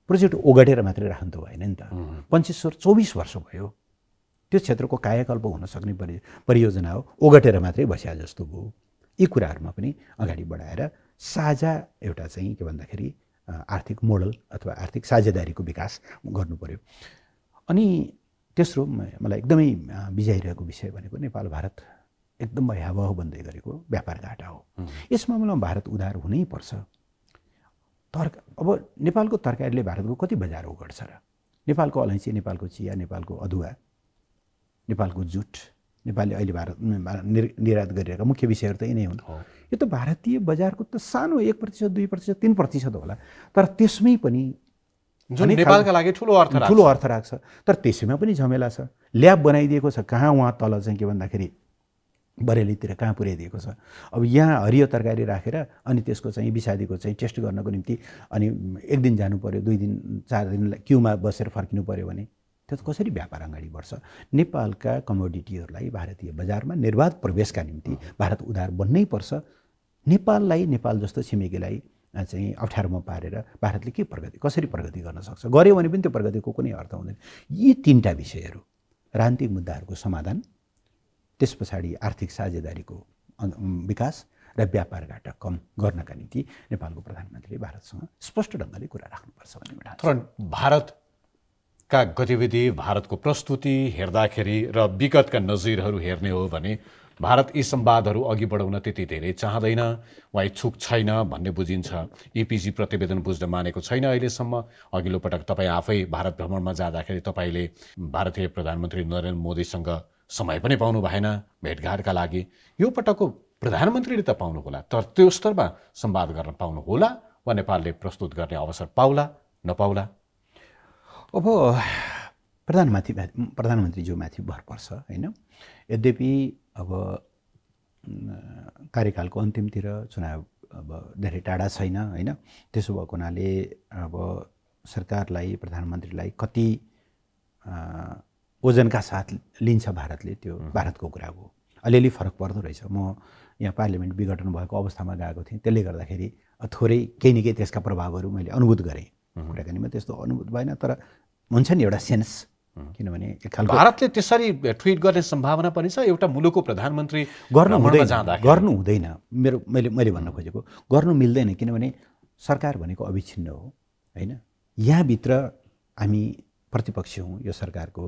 प्रोजेक्ट ओगटेर मात्रै राख्नु त भएन नि त, 24 वर्ष भयो। त्यो क्षेत्रको कायाकल्प हुन सक्ने परियोजना हो, ओगटेर मात्रै बस्या जस्तो भयो। यी कुराहरूमा पनि अगाडि बढाएर साझा एउटा चाहिँ के भन्दाखेरि आर्थिक मोडल अथवा आर्थिक साझेदारीको विकास गर्नु पर्यो। अनि तेस्रो, मलाई एकदमै बिजाइरहेको विषय भनेको नेपाल भारत एकदम भयावह बन्दै गरेको व्यापार घाटा हो। यस मामलामा भारत उदार हुनैपर्छ। अब नेपालको तरकारीले भारतको कति बजार ओगट्छ र? नेपालको अलैँची, नेपालको चिया, नेपालको अदुवा, नेपालको जुट, नेपालले अहिले भारत निर्यात गरिरहेका मुख्य विषयहरू त यिनै हुन्। यो त भारतीय बजारको त सानो 1%, 2%, 3% होला, तर त्यसमै पनि जुन नेपालका लागि ठुलो अर्थ राख्छ। तर त्यसैमा पनि झमेला छ। ल्याब बनाइदिएको छ, कहाँ उहाँ तल चाहिँ के भन्दाखेरि बरेलीतिर कहाँ पुर्याइदिएको छ। अब यहाँ हरियो तरकारी राखेर अनि त्यसको चाहिँ विषादीको चाहिँ टेस्ट गर्नको निम्ति अनि एक दिन जानु पर्यो, 2 दिन 4 दिन क्युमा बसेर फर्किनु पर्यो भने त्यो त कसरी व्यापार अगाडि बढ्छ? नेपालका कमोडिटीहरूलाई भारतीय बजारमा निर्बाध प्रवेशका निम्ति भारत उदार बन्नै पर्छ। नेपाललाई, नेपाल जस्तो छिमेकीलाई चाहिँ अप्ठ्यारोमा पारेर भारतले के कसरी प्रगति गर्न सक्छ? गर्यो भने पनि त्यो प्रगतिको कुनै अर्थ हुँदैन। यी 3टा विषयहरू, राजनीतिक मुद्दाहरूको समाधान, त्यस पछाडि आर्थिक साझेदारीको विकास र व्यापार घाटा कम गर्नका निम्ति नेपालको प्रधानमन्त्रीले भारतसँग स्पष्ट ढङ्गले कुरा राख्नुपर्छ भन्ने मेरो तर भारतका गतिविधि, भारतको प्रस्तुति हेर्दाखेरि र विगतका नजिरहरू हेर्ने हो भने भारत यी संवादहरू अघि बढाउन त्यति धेरै चाहँदैन वा इच्छुक छैन भन्ने बुझिन्छ। इपिजी प्रतिवेदन बुझ्न मानेको छैन अहिलेसम्म। अघिल्लो पटक तपाईँ आफै भारत भ्रमणमा जाँदाखेरि तपाईँले भारतीय प्रधानमन्त्री नरेन्द्र मोदीसँग समय पनि पाउनु भएन भेटघाटका लागि। यो पटकको प्रधानमन्त्रीले त पाउनु होला, तर त्यो स्तरमा संवाद गर्न पाउनु होला वा नेपालले प्रस्तुत गर्ने अवसर पाउला नपाउला? अब प्रधानमन्त्रीज्यूमाथि भर पर्छ होइन। यद्यपि अब कार्यकालको अन्तिमतिर चुनाव अब धेरै टाढा छैन होइन। त्यसो भएको हुनाले अब सरकारलाई, प्रधानमन्त्रीलाई कति ओजनका साथ लिन्छ भारतले, त्यो भारतको कुरा हो। अलिअलि फरक पर्दो रहेछ। म यहाँ पार्लियामेन्ट विघटन भएको अवस्थामा गएको थिएँ, त्यसले गर्दाखेरि थोरै केही न केही त्यसका प्रभावहरू मैले अनुभूत गरेँ। कुराकानीमा त्यस्तो अनुभूत भएन, तर हुन्छ नि एउटा सेन्स, किनभने एक खालको भारतले त्यसरी ट्विट गर्ने सम्भावना पनि छ। एउटा मुलुकको प्रधानमन्त्री गर्नु हुँदैन। मैले भन्न खोजेको गर्नु मिल्दैन, किनभने सरकार भनेको अविच्छिन्न हो होइन। यहाँभित्र हामी प्रतिपक्ष हौँ, यो सरकारको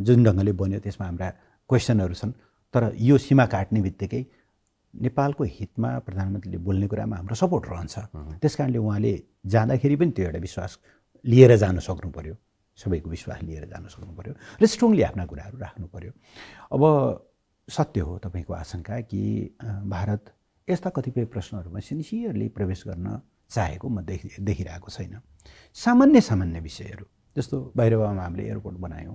जुन ढङ्गले बन्यो त्यसमा हाम्रा क्वेसनहरू छन्, तर यो सीमा काट्ने बित्तिकै नेपालको हितमा प्रधानमन्त्रीले बोल्ने कुरामा हाम्रो सपोर्ट रहन्छ। त्यस कारणले उहाँले जाँदाखेरि पनि त्यो एउटा विश्वास लिएर जानु सक्नु पर्यो, सबैको विश्वास लिएर जानु सक्नु पर्यो र स्ट्रङली आफ्ना कुराहरू राख्नु पर्यो। अब सत्य हो तपाईँको आशंका कि भारत यस्ता कतिपय प्रश्नहरूमा सिन्सियरली प्रवेश गर्न चाहेको म देखिरहेको छैन। सामान्य विषयहरू जस्तो भैरवामा हामीले एयरपोर्ट बनायौँ,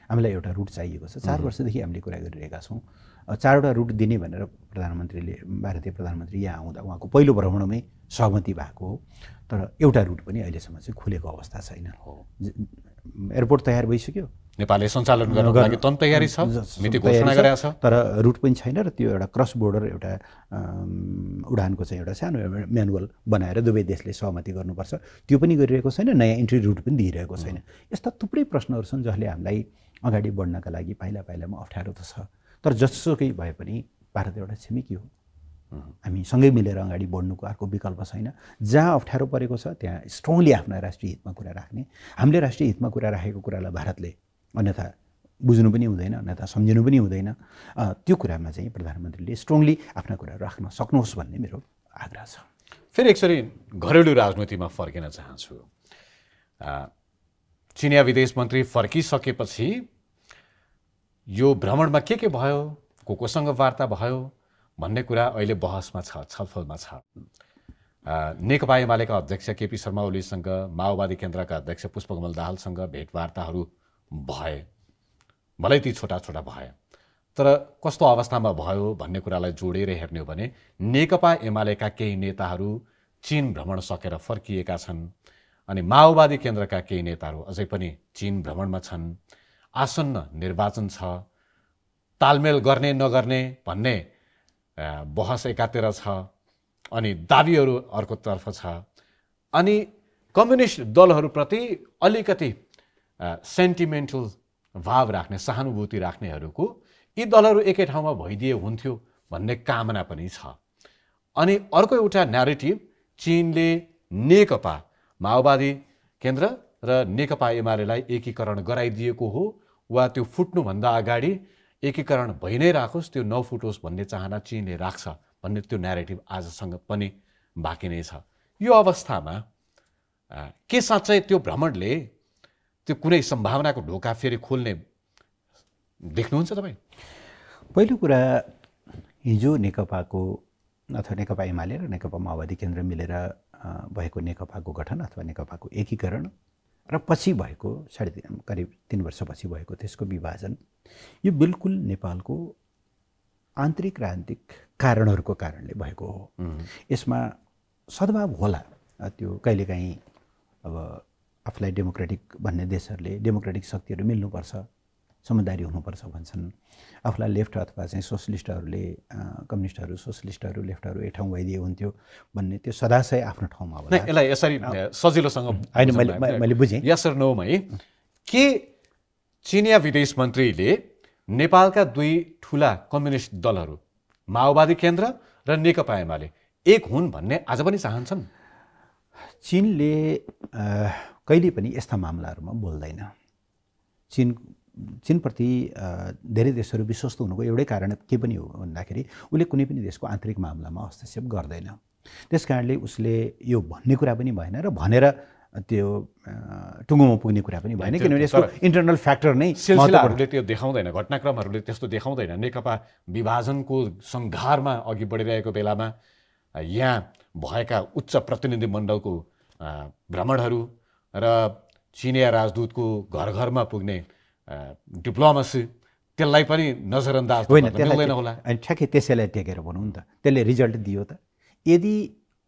हामीलाई एउटा रुट चाहिएको छ, 4 वर्षदेखि हामीले कुरा गरिरहेका छौँ। 4वटा रुट दिने भनेर प्रधानमन्त्रीले भारतीय प्रधानमन्त्री यहाँ आउँदा उहाँको पहिलो भ्रमणमै सहमति भएको हो। तर एउटा रुट पनि अहिलेसम्म चाहिँ खुलेको अवस्था छैन। एयरपोर्ट तयार भइसक्यो, नेपालले सञ्चालन गर्नको लागि तयारी छ, मिति घोषणा गरेको छ, तर रुट पनि छैन र त्यो एउटा क्रस बोर्डर एउटा उडानको चाहिँ एउटा सानो म्यानुअल बनाएर दुवै देशले सहमति गर्नुपर्छ, त्यो पनि गरिरहेको छैन। नयाँ इन्ट्री रुट पनि दिइरहेको छैन। यस्ता थुप्रै प्रश्नहरू छन् जसले हामीलाई अगाडि बढ्नका लागि पाइला पाइलामा अप्ठ्यारो त छ। तर जसोकै भए पनि भारत एउटा छिमेकी हो, हामी सँगै मिलेर अगाडि बढ्नुको अर्को विकल्प छैन। जहाँ अप्ठ्यारो परेको छ त्यहाँ स्ट्रङली आफ्ना राष्ट्रिय हितमा कुरा राख्ने, हामीले राष्ट्रिय हितमा कुरा राखेको कुरालाई भारतले अन्यथा बुझ्नु पनि हुँदैन, अन्यथा सम्झिनु पनि हुँदैन। त्यो कुरामा चाहिँ प्रधानमन्त्रीले स्ट्रङली आफ्ना कुरा राख्न सक्नुहोस् भन्ने मेरो आग्रह छ। फेरि एकचोटि घरेलु राजनीतिमा फर्किन चाहन्छु। चिनिया विदेश मन्त्री फर्किसकेपछि यो भ्रमणमा के भयो, कोसँग वार्ता भयो भन्ने कुरा अहिले बहसमा छ, छलफलमा छ। नेकपा एमालेका अध्यक्ष केपी शर्मा ओलीसँग माओवादी केन्द्रका अध्यक्ष पुष्पकमल दाहालसँग भेटवार्ताहरू भए, भलै ती छोटा छोटा भए, तर कस्तो अवस्थामा भयो भन्ने कुरालाई जोडेर हेर्ने हो भने नेकपा एमालेका केही नेताहरू चीन भ्रमण सकेर फर्किएका छन्, अनि माओवादी केन्द्रका केही नेताहरू अझै पनि चीन भ्रमणमा छन्। आसन्न निर्वाचन छ, तालमेल गर्ने नगर्ने भन्ने बहस एकातिर छ, अनि दाबीहरू अर्कोतर्फ छ। अनि कम्युनिस्ट दलहरूप्रति अलिकति सेन्टिमेन्टल भाव राख्ने, सहानुभूति राख्नेहरूको यी दलहरू एकै ठाउँमा भइदिए हुन्थ्यो भन्ने कामना पनि छ। अनि अर्को एउटा न्यारेटिभ चीनले नेकपा माओवादी केन्द्र र नेकपा एमालेलाई एकीकरण गराइदिएको हो, वा त्यो फुट्नुभन्दा अगाडि एकीकरण भइ नै राखोस्, त्यो नफुटोस् भन्ने चाहना चीनले राख्छ भन्ने त्यो न्यारेटिभ आजसँग पनि बाँकी नै छ। यो अवस्थामा के साँच्चै त्यो भ्रमणले त्यो कुनै सम्भावनाको ढोका फेरि खोल्ने देख्नुहुन्छ तपाईँ? पहिलो कुरा, हिजो नेकपाको अथवा नेकपा एमाले र नेकपा माओवादी केन्द्र मिलेर भएको नेकपाको गठन अथवा नेकपाको एकीकरण र पछि भएको करिब 3 वर्षपछि भएको त्यसको विभाजन, यो बिल्कुल नेपालको आन्तरिक राजनीतिक कारणहरूको कारणले भएको हो। यसमा सद्भाव होला, त्यो कहिलेकाहीँ अब आफूलाई डेमोक्रेटिक भन्ने देशहरूले डेमोक्रेटिक शक्तिहरू मिल्नुपर्छ, समझदारी हुनुपर्छ भन्छन्। आफूलाई लेफ्ट अथवा चाहिँ सोसलिस्टहरूले, कम्युनिस्टहरू, सोसलिस्टहरू, लेफ्टहरू एक ठाउँ भइदिए हुन्थ्यो भन्ने त्यो सदाशय आफ्नो ठाउँमा होला। यसलाई यसरी सजिलोसँग होइन, मैले बुझेँ। यस र नोमा के चिनिया विदेश मन्त्रीले नेपालका दुई ठुला कम्युनिस्ट दलहरू माओवादी केन्द्र र नेकपा एमाले एक हुन् भन्ने आज पनि चाहन्छन्? चीनले कहिले पनि यस्ता मामलाहरूमा बोल्दैन। चीनप्रति धेरै देशहरू विश्वस्त हुनुको एउटै कारण के पनि हो भन्दाखेरि उसले कुनै पनि देशको आन्तरिक मामलामा हस्तक्षेप गर्दैन। त्यस कारणले उसले यो भन्ने कुरा पनि भएन र भनेर त्यो टुङ्गोमा पुग्ने कुरा पनि भएन, किनभने यसको इन्टरनल फ्याक्टर नै सिलसिलाहरूले त्यो देखाउँदैन, घटनाक्रमहरूले त्यस्तो देखाउँदैन। नेकपा विभाजनको सङ्घारमा अघि बढिरहेको बेलामा यहाँ भएका उच्च प्रतिनिधि मण्डलको भ्रमणहरू र चिनिया राजदूतको घर घरमा पुग्ने डिप्लोमेसी, त्यसलाई पनि नजरअन्दाज हुँदैन होला। अनि ठ्याक्कै त्यसैलाई टेकेर भनौँ नि त, त्यसले रिजल्ट दियो त। यदि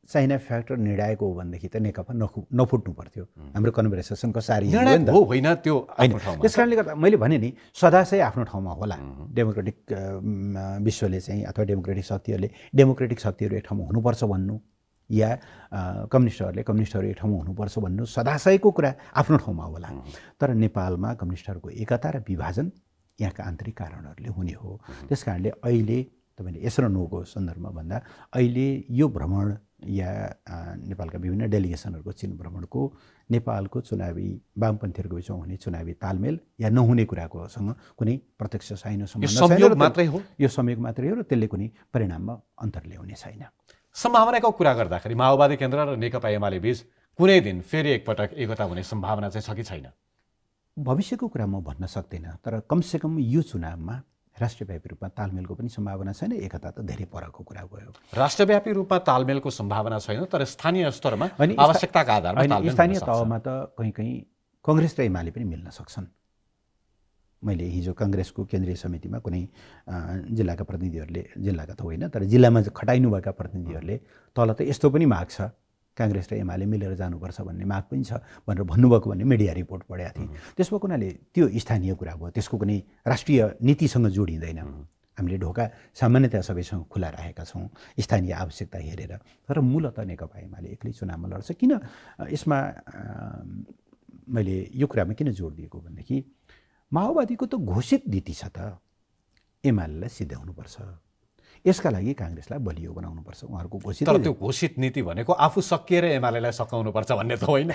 चाइना फ्याक्टर निर्णायक हो भनेदेखि त नेकपा नफुट्नु पर्थ्यो। हाम्रो कन्भर्सेसनको सारी हो होइन त्यो होइन। त्यस कारणले गर्दा मैले भने नि सदाशय आफ्नो ठाउँमा होला। डेमोक्रेटिक विश्वले चाहिँ अथवा डेमोक्रेटिक शक्तिहरू एक ठाउँमा हुनुपर्छ भन्नु, या कम्युनिस्टहरू एक ठाउँमा हुनुपर्छ भन्नु सदाशयको कुरा आफ्नो ठाउँमा होला। तर नेपालमा कम्युनिस्टहरूको एकता र विभाजन यहाँका आन्तरिक कारणहरूले हुने हो। त्यस कारणले अहिले तपाईँले यस र नोको सन्दर्भमा भन्दा अहिले यो भ्रमण या नेपालका विभिन्न डेलिगेसनहरूको चीन भ्रमणको नेपालको चुनावी वामपन्थीहरूको बिचमा हुने चुनावी तालमेल या नहुने कुराकोसँग कुनै प्रत्यक्ष छैन, संयोग मात्रै हो। यो संयोग मात्रै हो र त्यसले कुनै परिणाममा अन्तर ल्याउने छैन। सम्भावनाको कुरा गर्दाखेरि माओवादी केन्द्र र नेकपा एमाले बीच कुनै दिन फेरि एकपटक एकता हुने सम्भावना चाहिँ छ कि छैन? भविष्यको कुरा म भन्न सक्दिनँ, तर कमसेकम यो चुनावमा राष्ट्रव्यापी रूपमा तालमेलको पनि सम्भावना छैन। एकता त धेरै परको कुरा भयो। राष्ट्रव्यापी रूपमा तालमेलको सम्भावना छैन, तर स्थानीय स्तरमा आवश्यकताका आधारमा तालमेल स्थानीय तहमा त कहीँ कहीँ कङ्ग्रेस र एमाले पनि मिल्न सक्छन्। मैले हिजो काङ्ग्रेसको केन्द्रीय समितिमा कुनै जिल्लाका प्रतिनिधिहरूले, जिल्लाका त होइन तर जिल्लामा खटाइनुभएका प्रतिनिधिहरूले तल त यस्तो पनि माग छ, काङ्ग्रेस र एमाले मिलेर जानुपर्छ भन्ने माग पनि छ भनेर भन्नुभएको भन्ने मिडिया रिपोर्ट पढेको थिएँ। त्यस भएको हुनाले त्यो स्थानीय कुरा भयो, त्यसको कुनै राष्ट्रिय नीतिसँग जोडिँदैन। हामीले ढोका सामान्यतया सबैसँग खुला राखेका छौँ स्थानीय आवश्यकता हेरेर। तर मूलतः नेकपा एमाले एक्लै चुनावमा लड्छ। किन यसमा मैले यो कुरामा किन जोड दिएको भनेदेखि माओवादीको त घोषित नीति छ त, एमालेलाई सिध्याउनुपर्छ, यसका लागि काङ्ग्रेसलाई बलियो बनाउनुपर्छ उहाँहरूको घोषित। तर त्यो घोषित नीति भनेको आफू सकिएर एमालेलाई सकाउनुपर्छ भन्ने त होइन।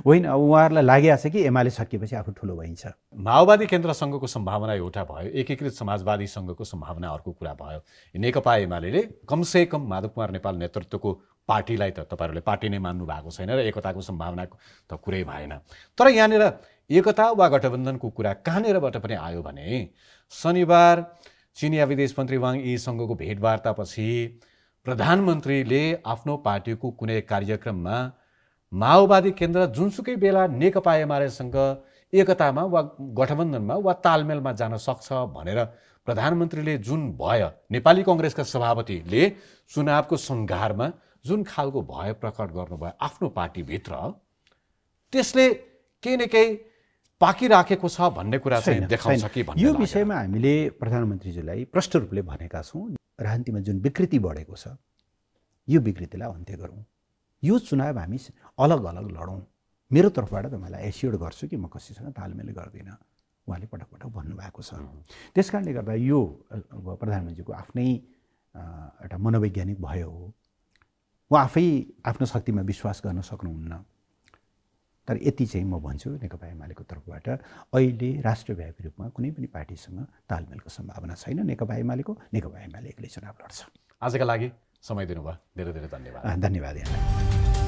होइन, अब उहाँहरूलाई लागेको छ कि एमाले सकिएपछि आफू ठुलो भइन्छ। माओवादी केन्द्रसँगको सम्भावना एउटा भयो, एकीकृत समाजवादीसँगको सम्भावना अर्को कुरा भयो। नेकपा एमाले कमसेकम माधव कुमार नेपाल नेतृत्वको पार्टीलाई त तपाईँहरूले पार्टी नै मान्नु भएको छैन र एकताको सम्भावनाको त कुरै भएन। तर यहाँनिर एकता वा गठबन्धनको कुरा कहाँनिरबाट पनि आयो भने शनिबार चिनिया विदेश मन्त्री वाङ यीसँगको भेटवार्तापछि प्रधानमन्त्रीले आफ्नो पार्टीको कुनै कार्यक्रममा माओवादी केन्द्र जुनसुकै बेला नेकपा एमालेसँग एकतामा वा गठबन्धनमा वा तालमेलमा जान सक्छ भनेर प्रधानमन्त्रीले जुन भय, नेपाली कङ्ग्रेसका सभापतिले चुनावको सङ्घारमा जुन खालको भय प्रकट गर्नुभयो आफ्नो पार्टीभित्र, त्यसले केही न केही पाकिराखेको छ भन्ने कुरा चाहिँ देखाउँछ कि भन्ने यो विषयमा हामीले प्रधानमन्त्रीज्यूलाई प्रष्ट रूपले भनेका छौँ। राजनीतिमा जुन विकृति बढेको छ यो विकृतिलाई अन्त्य गरौँ, यो चुनाव हामी अलग अलग लडौँ। मेरो तर्फबाट तपाईँलाई एस्योर्ड गर्छु कि म कसैसँग तालमेल गर्दिनँ, उहाँले पटक पटक भन्नुभएको छ। त्यस कारणले गर्दा यो प्रधानमन्त्रीको आफ्नै एउटा मनोवैज्ञानिक भय हो। उहाँ आफै आफ्नो शक्तिमा विश्वास गर्न सक्नुहुन्न। तर यति चाहिँ म भन्छु, नेकपा एमालेको तर्फबाट अहिले राष्ट्रव्यापी रूपमा कुनै पनि पार्टीसँग तालमेलको सम्भावना छैन नेकपा एमालेको। नेकपा एमाले एक्लै चुनाव लड्छ। आजका लागि समय दिनुभयो, धेरै धेरै धन्यवाद। धन्यवाद यहाँलाई।